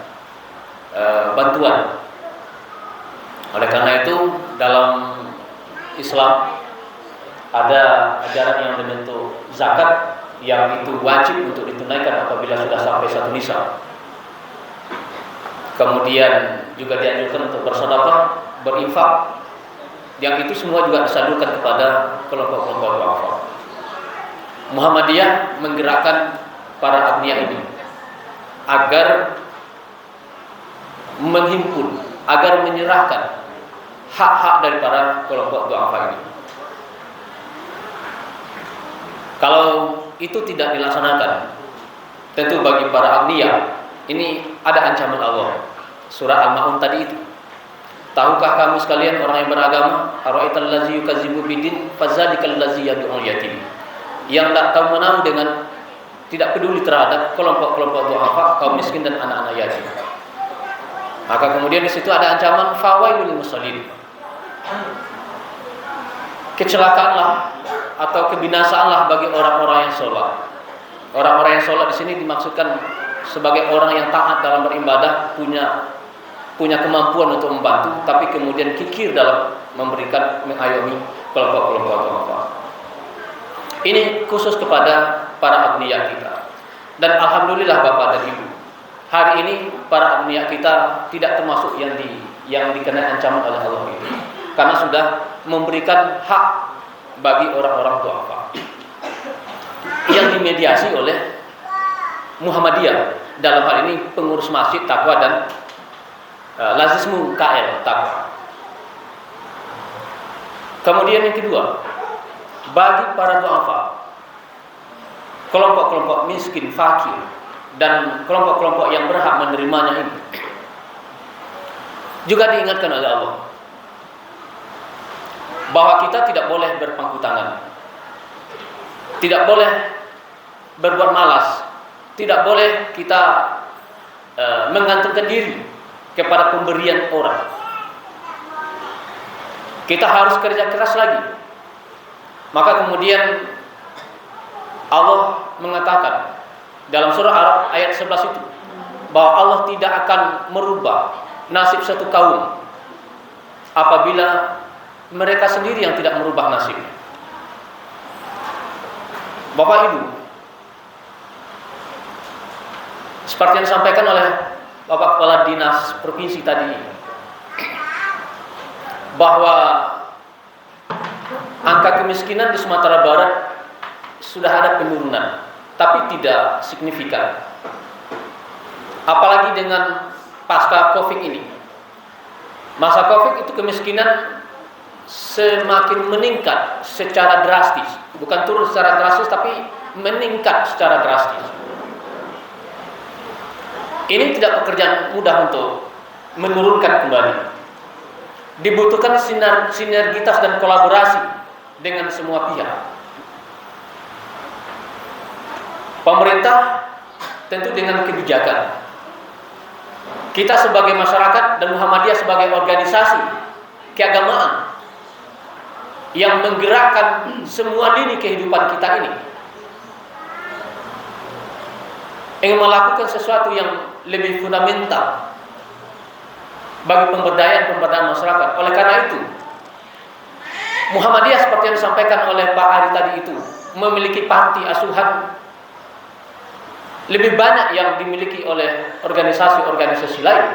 [SPEAKER 7] bantuan. Oleh karena itu dalam Islam ada ajaran yang membentuk zakat yang itu wajib untuk ditunaikan apabila sudah sampai 1 nisab. Kemudian juga dianjurkan untuk bersedekah, berinfak, yang itu semua juga disalurkan kepada kelompok-kelompok du'afa. Muhammadiyah menggerakkan para agniya ini agar menghimpun, agar menyerahkan hak-hak dari para kelompok du'afa ini. Kalau itu tidak dilaksanakan, tentu bagi para agniya ini ada ancaman Allah. Surah Al-Ma'un tadi itu. Tahukah kamu sekalian orang yang beragama, ara'aital ladzi yukazzibu bidin fadzalikal ladzi yad'ul yatim. Yang tak tahu menahu dengan tidak peduli terhadap kelompok-kelompok du'afa, kaum miskin dan anak-anak yatim. Maka kemudian di situ ada ancaman fawailul musallin. Kecelakaanlah atau kebinasaanlah bagi orang-orang yang sholat. Orang-orang yang sholat di sini dimaksudkan sebagai orang yang taat dalam beribadah, punya kemampuan untuk membantu, tapi kemudian kikir dalam memberikan, mengayomi kelompok-kelompok du'afa. Ini khusus kepada para agniya kita. Dan alhamdulillah Bapak dan Ibu, hari ini para agniya kita tidak termasuk yang dikenai ancaman oleh Allah itu, karena sudah memberikan hak bagi orang-orang du'afa yang dimediasi oleh Muhammadiyah, dalam hal ini pengurus masjid Taqwa dan Lazismu KL Taqwa. Kemudian yang kedua, bagi para du'afa, kelompok-kelompok miskin, fakir, dan kelompok-kelompok yang berhak menerimanya ini juga diingatkan oleh Allah bahwa kita tidak boleh berpangku tangan, tidak boleh berbuat malas, tidak boleh kita menggantungkan diri kepada pemberian orang. Kita harus kerja keras lagi. Maka kemudian Allah mengatakan dalam surah Araf ayat 11 itu bahwa Allah tidak akan merubah nasib satu kaum apabila mereka sendiri yang tidak merubah nasib. Bapak Ibu, seperti yang disampaikan oleh Bapak Kepala Dinas Provinsi tadi, bahwa angka kemiskinan di Sumatera Barat sudah ada penurunan, tapi tidak signifikan. Apalagi dengan pasca Covid ini. Masa Covid itu kemiskinan semakin meningkat secara drastis. Bukan turun secara drastis, tapi meningkat secara drastis. Ini tidak pekerjaan mudah untuk menurunkan kembali. Dibutuhkan sinergitas dan kolaborasi dengan semua pihak. Pemerintah tentu dengan kebijakan. Kita sebagai masyarakat dan Muhammadiyah sebagai organisasi keagamaan yang menggerakkan semua lini kehidupan kita ini, ingin melakukan sesuatu yang lebih fundamental bagi pemberdayaan masyarakat. Oleh karena itu, Muhammadiyah seperti yang disampaikan oleh Pak Ari tadi itu memiliki panti asuhan lebih banyak yang dimiliki oleh organisasi-organisasi lain.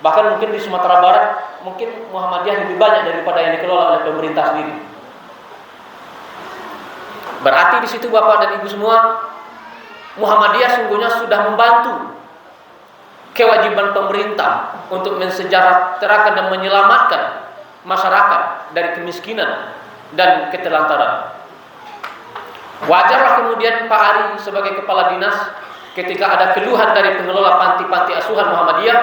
[SPEAKER 7] Bahkan mungkin di Sumatera Barat mungkin Muhammadiyah lebih banyak daripada yang dikelola oleh pemerintah sendiri. Berarti di situ Bapak dan Ibu semua, Muhammadiyah sungguhnya sudah membantu kewajiban pemerintah untuk mensejahterakan dan menyelamatkan masyarakat dari kemiskinan dan ketelantaran. Wajarlah kemudian Pak Ari sebagai kepala dinas ketika ada keluhan dari pengelola panti-panti asuhan Muhammadiyah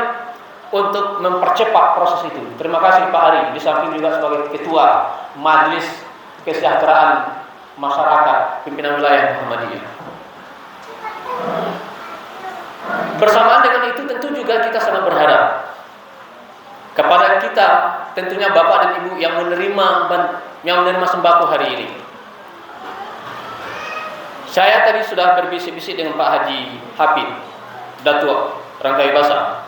[SPEAKER 7] untuk mempercepat proses itu. Terima kasih Pak Ari, di samping juga sebagai ketua Majelis Kesejahteraan Masyarakat Pimpinan Wilayah Muhammadiyah. Bersamaan dengan itu tentu juga kita sangat berharap kepada kita, tentunya Bapak dan Ibu yang menerima sembako hari ini. Saya tadi sudah berbisik-bisik dengan Pak Haji Hafid Datuk Rangkai Basah.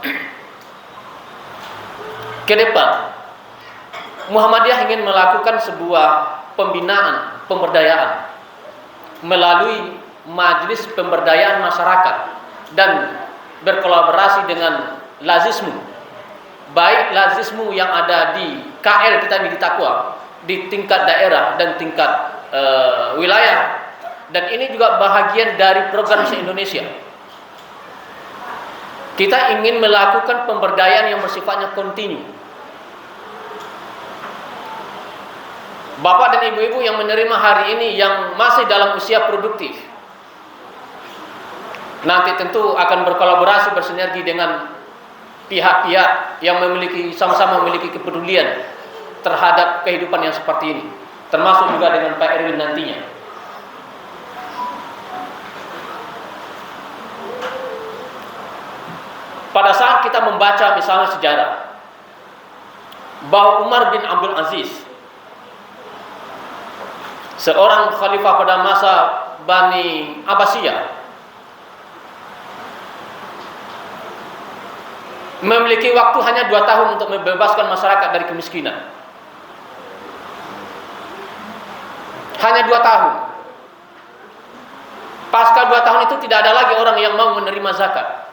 [SPEAKER 7] Ke depan Muhammadiyah ingin melakukan sebuah pembinaan, pemberdayaan melalui Majelis Pemberdayaan Masyarakat dan berkolaborasi dengan Lazismu, baik Lazismu yang ada di KL kita di Takwa, di tingkat daerah dan tingkat wilayah, dan ini juga bahagian dari program se-Indonesia. Kita ingin melakukan pemberdayaan yang bersifatnya kontinu. Bapak dan ibu-ibu yang menerima hari ini yang masih dalam usia produktif, nanti tentu akan berkolaborasi, bersinergi dengan pihak-pihak yang sama-sama memiliki kepedulian terhadap kehidupan yang seperti ini, termasuk juga dengan Pak Erwin nantinya. Pada saat kita membaca misalnya sejarah bahwa Umar bin Abdul Aziz, seorang khalifah pada masa Bani Abbasiyah, memiliki waktu hanya 2 tahun untuk membebaskan masyarakat dari kemiskinan. Hanya 2 tahun. Pasca 2 tahun itu tidak ada lagi orang yang mau menerima zakat.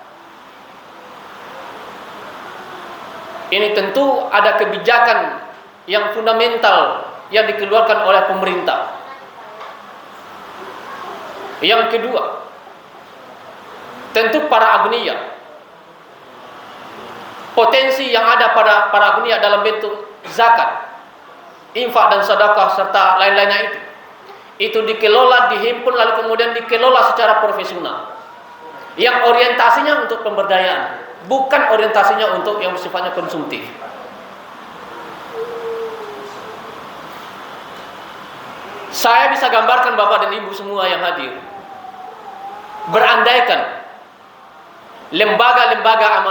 [SPEAKER 7] Ini tentu ada kebijakan yang fundamental yang dikeluarkan oleh pemerintah. Yang kedua, tentu para agniya, potensi yang ada pada para agniya dalam bentuk zakat, infak dan sedekah serta lain-lainnya itu dikelola, dihimpun lalu kemudian dikelola secara profesional, yang orientasinya untuk pemberdayaan, bukan orientasinya untuk yang sifatnya konsumtif. Saya bisa gambarkan Bapak dan Ibu semua yang hadir, berandaikan lembaga-lembaga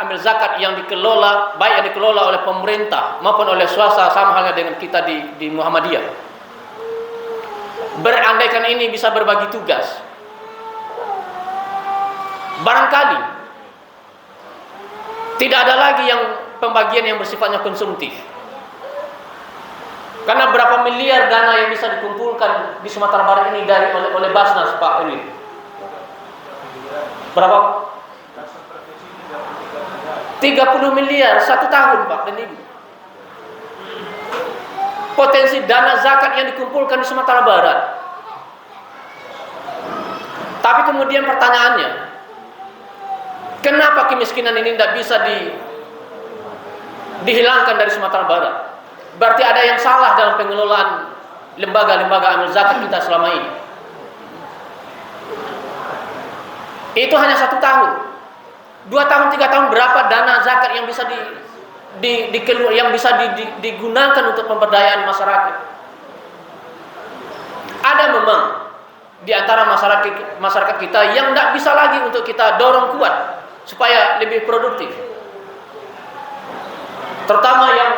[SPEAKER 7] amil zakat yang dikelola, baik yang dikelola oleh pemerintah maupun oleh swasta, sama halnya dengan kita di Muhammadiyah, berandaikan ini bisa berbagi tugas, barangkali tidak ada lagi yang pembagian yang bersifatnya konsumtif. Karena berapa miliar dana yang bisa dikumpulkan di Sumatera Barat ini dari oleh Basnas, Pak Erwin? Berapa? 30 miliar 1 tahun, Pak dan Ibu. Potensi dana zakat yang dikumpulkan di Sumatera Barat. Tapi kemudian pertanyaannya, kenapa kemiskinan ini tidak bisa dihilangkan dari Sumatera Barat? Berarti ada yang salah dalam pengelolaan lembaga-lembaga amil zakat kita selama ini. Itu hanya 1 tahun, 2 tahun, 3 tahun, berapa dana zakat yang bisa digunakan untuk pemberdayaan masyarakat? Ada memang di antara masyarakat kita yang tidak bisa lagi untuk kita dorong kuat supaya lebih produktif. Terutama yang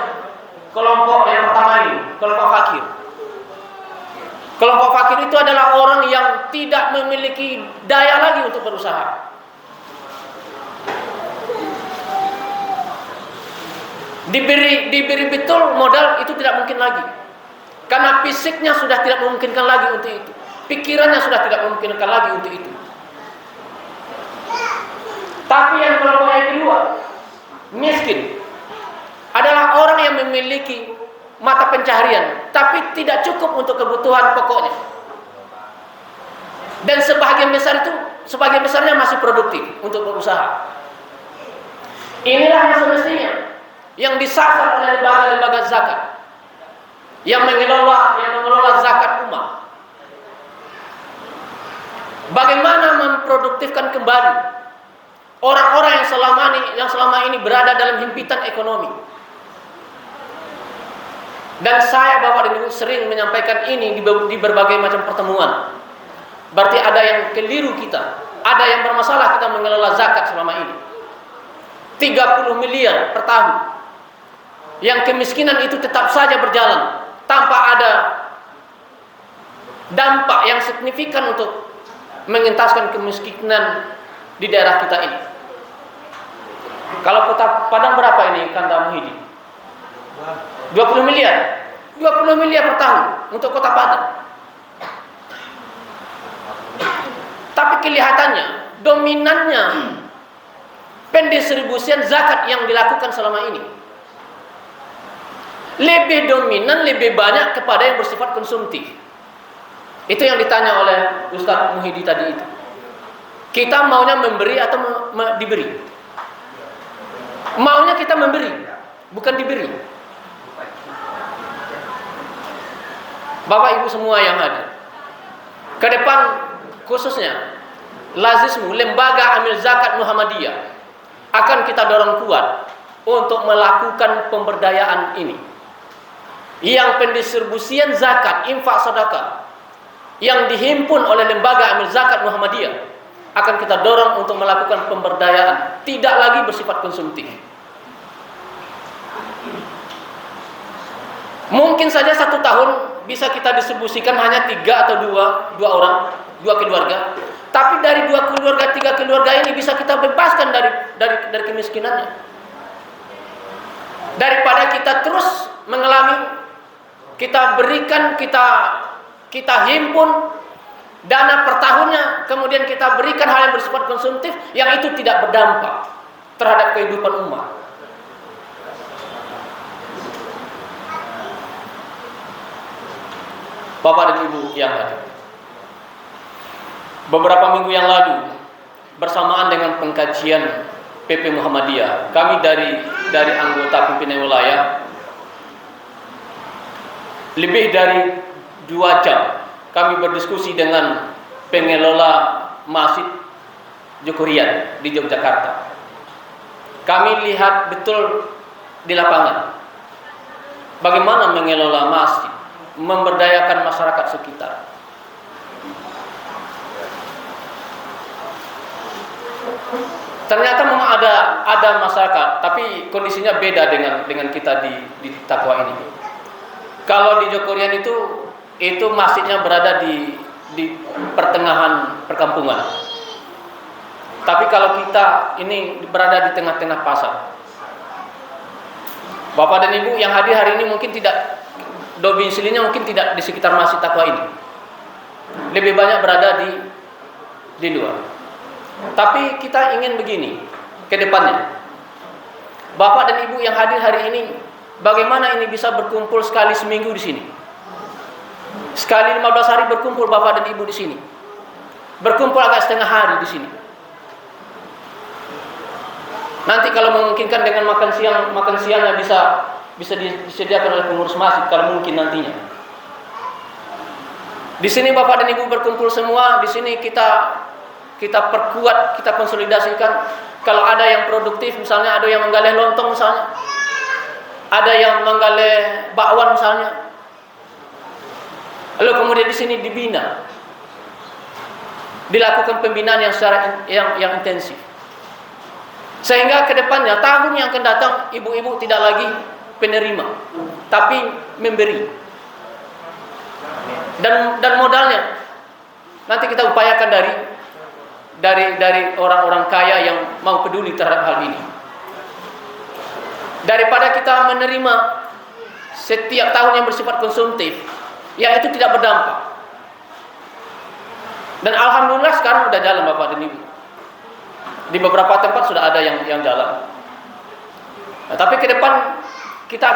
[SPEAKER 7] kelompok yang pertama ini, kelompok fakir. Kelompok fakir itu adalah orang yang tidak memiliki daya lagi untuk berusaha. Diberi betul modal itu tidak mungkin lagi. Karena fisiknya sudah tidak memungkinkan lagi untuk itu. Pikirannya sudah tidak memungkinkan lagi untuk itu. Tapi yang kelompok yang kedua, miskin, adalah orang yang memiliki mata pencaharian tapi tidak cukup untuk kebutuhan pokoknya. Dan sebagian besarnya masih produktif untuk berusaha. Inilah yang semestinya yang disasar oleh lembaga-lembaga zakat yang mengelola zakat umat. Bagaimana memproduktifkan kembali orang-orang yang selama ini berada dalam himpitan ekonomi. Dan saya, Bapak dan Ibu, sering menyampaikan ini di berbagai macam pertemuan. Berarti ada yang keliru kita, ada yang bermasalah kita mengelola zakat selama ini. 30 miliar per tahun. Yang kemiskinan itu tetap saja berjalan tanpa ada dampak yang signifikan untuk mengentaskan kemiskinan di daerah kita ini. Kalau Kota Padang berapa ini Kanda Muhyiddin? 20 miliar. 20 miliar per tahun untuk Kota Padang. Tapi kelihatannya dominannya pendistribusian zakat yang dilakukan selama ini lebih dominan, lebih banyak kepada yang bersifat konsumtif. Itu yang ditanya oleh Ustaz Muhyiddin tadi itu. Kita maunya memberi atau diberi? Maunya kita memberi, bukan diberi. Bapak Ibu semua yang ada, ke depan khususnya Lazismu, Lembaga Amil Zakat Muhammadiyah, akan kita dorong kuat untuk melakukan pemberdayaan ini. Yang pendistribusian zakat, infak, sedekah yang dihimpun oleh Lembaga Amil Zakat Muhammadiyah akan kita dorong untuk melakukan pemberdayaan, tidak lagi bersifat konsumtif. Mungkin saja 1 tahun bisa kita distribusikan hanya 3 atau 2 orang, 2 keluarga. Tapi dari 2 keluarga, 3 keluarga ini bisa kita bebaskan dari kemiskinannya. Daripada kita terus mengalami, kita berikan, kita himpun dana per tahunnya, kemudian kita berikan hal yang bersifat konsumtif yang itu tidak berdampak terhadap kehidupan umat. Bapak dan Ibu yang hadir, beberapa minggu yang lalu bersamaan dengan pengkajian PP Muhammadiyah, kami dari anggota pimpinan wilayah lebih dari 2 jam kami berdiskusi dengan pengelola Masjid Jokorian di Yogyakarta. Kami lihat betul di lapangan bagaimana mengelola masjid, memberdayakan masyarakat sekitar. Ternyata memang ada masyarakat, tapi kondisinya beda dengan kita di Takwa ini. Kalau di Jokorian itu masjidnya berada di pertengahan perkampungan. Tapi kalau kita ini berada di tengah-tengah pasar. Bapak dan Ibu yang hadir hari ini mungkin tidak, domisilinya mungkin tidak di sekitar Masjid Takwa ini. Lebih banyak berada di luar. Tapi kita ingin begini ke depannya. Bapak dan Ibu yang hadir hari ini, bagaimana ini bisa berkumpul sekali seminggu di sini? Sekali 15 hari berkumpul Bapak dan Ibu di sini. Berkumpul agak setengah hari di sini. Nanti kalau memungkinkan dengan makan siangnya bisa disediakan oleh pengurus masjid kalau mungkin nantinya. Di sini Bapak dan Ibu berkumpul semua, di sini kita perkuat, kita konsolidasikan. Kalau ada yang produktif, misalnya ada yang menggaleh lontong misalnya, ada yang menggaleh bakwan misalnya. Lalu kemudian di sini dibina, dilakukan pembinaan yang intensif, sehingga kedepannya tahun yang akan datang ibu-ibu tidak lagi penerima, tapi memberi. Dan modalnya nanti kita upayakan dari orang-orang kaya yang mau peduli terhadap hal ini. Daripada kita menerima setiap tahun yang bersifat konsumtif, yang itu tidak berdampak. Dan alhamdulillah sekarang sudah jalan Bapak dan Ibu. Di beberapa tempat sudah ada yang jalan. Nah, tapi ke depan kita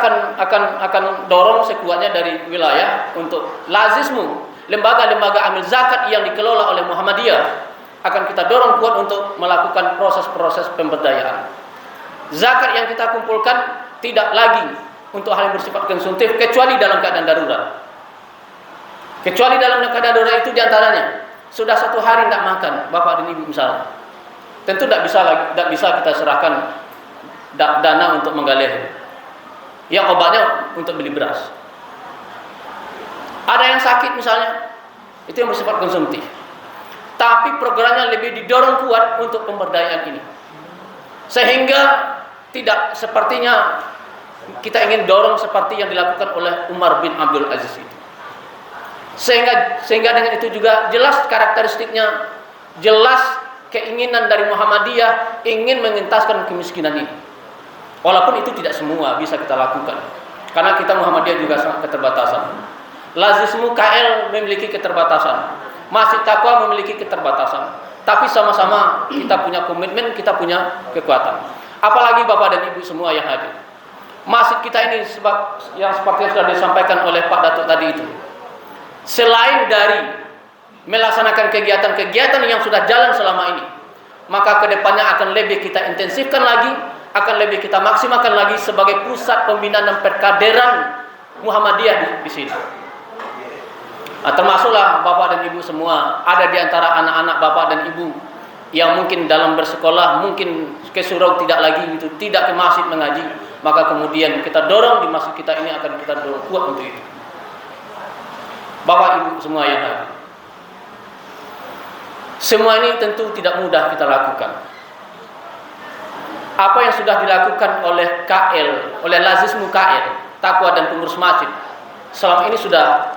[SPEAKER 7] akan dorong sekuatnya dari wilayah untuk Lazismu, lembaga-lembaga amil zakat yang dikelola oleh Muhammadiyah, akan kita dorong kuat untuk melakukan proses-proses pemberdayaan. Zakat yang kita kumpulkan tidak lagi untuk hal yang bersifat konsumtif kecuali dalam keadaan darurat. Kecuali dalam keadaan darurat itu diantaranya sudah 1 hari tidak makan Bapak dan Ibu misalnya, tentu tidak bisa kita serahkan dana untuk menggaleh. Yang obatnya untuk beli beras. Ada yang sakit misalnya, itu yang bersifat konsumtif. Tapi programnya lebih didorong kuat untuk pemberdayaan ini, sehingga tidak sepertinya kita ingin dorong seperti yang dilakukan oleh Umar bin Abdul Aziz itu. Sehingga dengan itu juga jelas karakteristiknya jelas keinginan dari Muhammadiyah ingin mengentaskan kemiskinan ini. Walaupun itu tidak semua bisa kita lakukan, karena kita Muhammadiyah juga sangat keterbatasan. Lazismu KL memiliki keterbatasan, Masjid Taqwa memiliki keterbatasan, tapi sama-sama kita punya komitmen, kita punya kekuatan. Apalagi Bapak dan Ibu semua yang hadir. Masjid kita ini yang seperti yang sudah disampaikan oleh Pak Datuk tadi itu, selain dari melaksanakan kegiatan-kegiatan yang sudah jalan selama ini, maka kedepannya akan lebih kita intensifkan lagi, akan lebih kita maksimalkan lagi sebagai pusat pembinaan dan perkaderan Muhammadiyah di sini. Nah, termasuklah Bapak dan Ibu semua, ada di antara anak-anak Bapak dan Ibu yang mungkin dalam bersekolah, mungkin ke surau tidak lagi itu, tidak ke masjid mengaji, maka kemudian kita dorong di masjid kita ini akan kita dorong kuat untuk itu. Bapak Ibu semua yang hadir. Semua ini tentu tidak mudah kita lakukan. Apa yang sudah dilakukan oleh KL, oleh Lazismu KL, Taqwa dan pengurus masjid selama ini sudah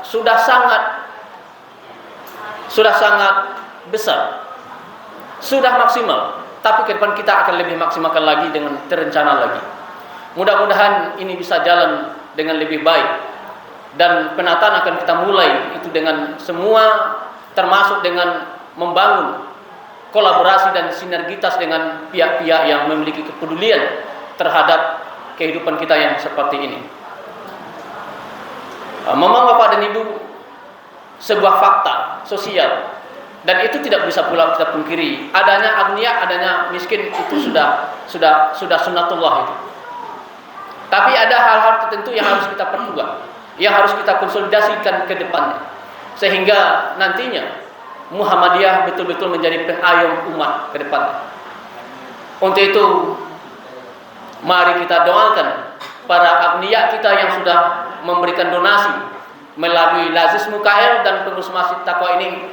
[SPEAKER 7] sangat besar, sudah maksimal. Tapi ke depan kita akan lebih maksimalkan lagi dengan terencana lagi. Mudah-mudahan ini bisa jalan dengan lebih baik, dan penataan akan kita mulai itu dengan semua, termasuk dengan membangun kolaborasi dan sinergitas dengan pihak-pihak yang memiliki kepedulian terhadap kehidupan kita yang seperti ini. Memang Bapak dan Ibu, sebuah fakta sosial, dan itu tidak bisa pula kita pungkiri. Adanya agniya, adanya miskin itu sudah sunnatullah itu. Tapi ada hal-hal tertentu yang harus kita perkuat, yang harus kita konsolidasikan ke depannya, sehingga nantinya Muhammadiyah betul-betul menjadi pengayom umat ke depan. Untuk itu, mari kita doakan para agniya kita yang sudah memberikan donasi melalui Lazismu KL dan pengurus Masjid Taqwa ini,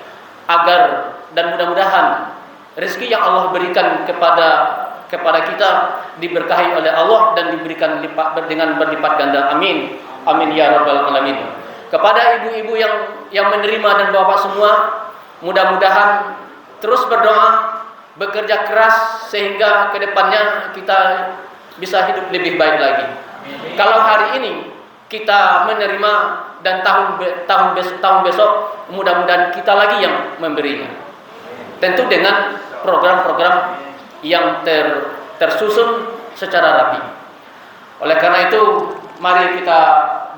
[SPEAKER 7] agar dan mudah-mudahan rezeki yang Allah berikan kepada kita diberkahi oleh Allah dan diberikan dengan berlipat ganda. Amin. Amin ya rabbal alamin. Kepada ibu-ibu yang menerima dan bapak semua, mudah-mudahan terus berdoa, bekerja keras sehingga kedepannya kita bisa hidup lebih baik lagi. Kalau hari ini kita menerima dan tahun besok mudah-mudahan kita lagi yang memberinya. Tentu dengan program-program yang tersusun secara rapi. Oleh karena itu, mari kita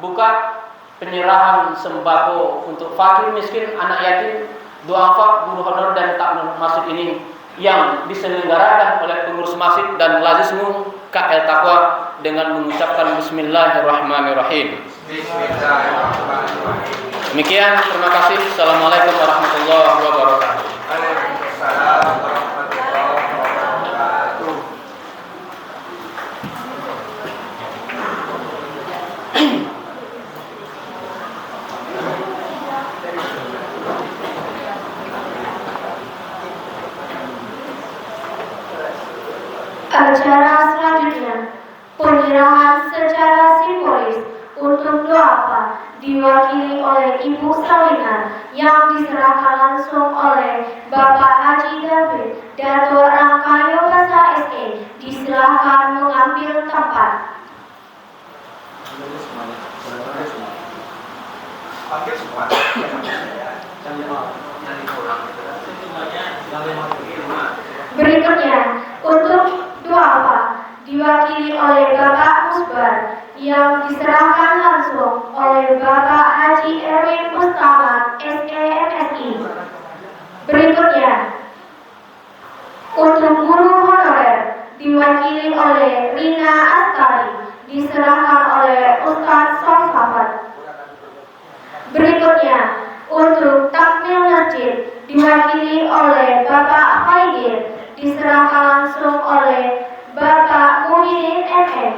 [SPEAKER 7] buka penyerahan sembako untuk fakir miskin, anak yatim, duafa, guru honor dan takmir masjid ini yang diselenggarakan oleh pengurus masjid dan Lazismu KL Taqwa dengan mengucapkan Bismillahirrahmanirrahim.
[SPEAKER 2] Bismillahirrahmanirrahim.
[SPEAKER 7] Demikian, terima kasih. Assalamualaikum warahmatullahi wabarakatuh.
[SPEAKER 2] Waalaikumsalam warahmatullahi wabarakatuh.
[SPEAKER 1] Acara selanjutnya, penyerahan secara simbolis untuk doa diwakili oleh Ibu Salina yang diserahkan langsung oleh Bapak Haji David Dato' Rangkayo Basa SE. Diserahkan mengambil tempat. Berikutnya, untuk doa diwakili oleh Bapak Musbar yang diserahkan langsung oleh Bapak Haji Erwin Mustafa SEMSI. Berikutnya, untuk guru honorer diwakili oleh Rina Astari, diserahkan oleh Ustadz Sofafat. Berikutnya, untuk takmir masjid diwakili oleh Bapak Haidir, diserahkan langsung oleh Bapak Muhyiddin MM.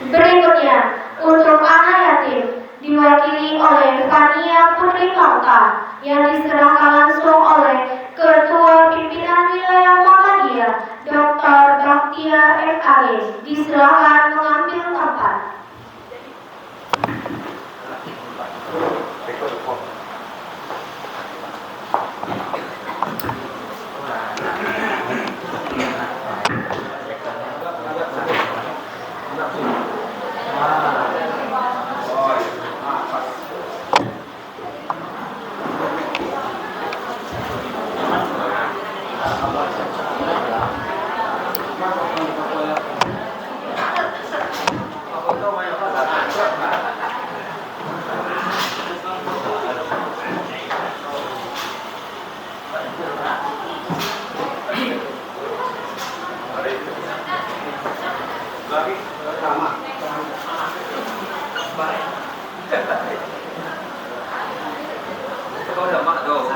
[SPEAKER 1] Berikutnya, untuk anak yatim diwakili oleh Fania Putri Kauta yang diserahkan langsung oleh Ketua Pimpinan Wilayah Muhammadiyah Dr. Baktiar MAG. Diserahkan mengambil tempat.
[SPEAKER 2] Có được mặc đồ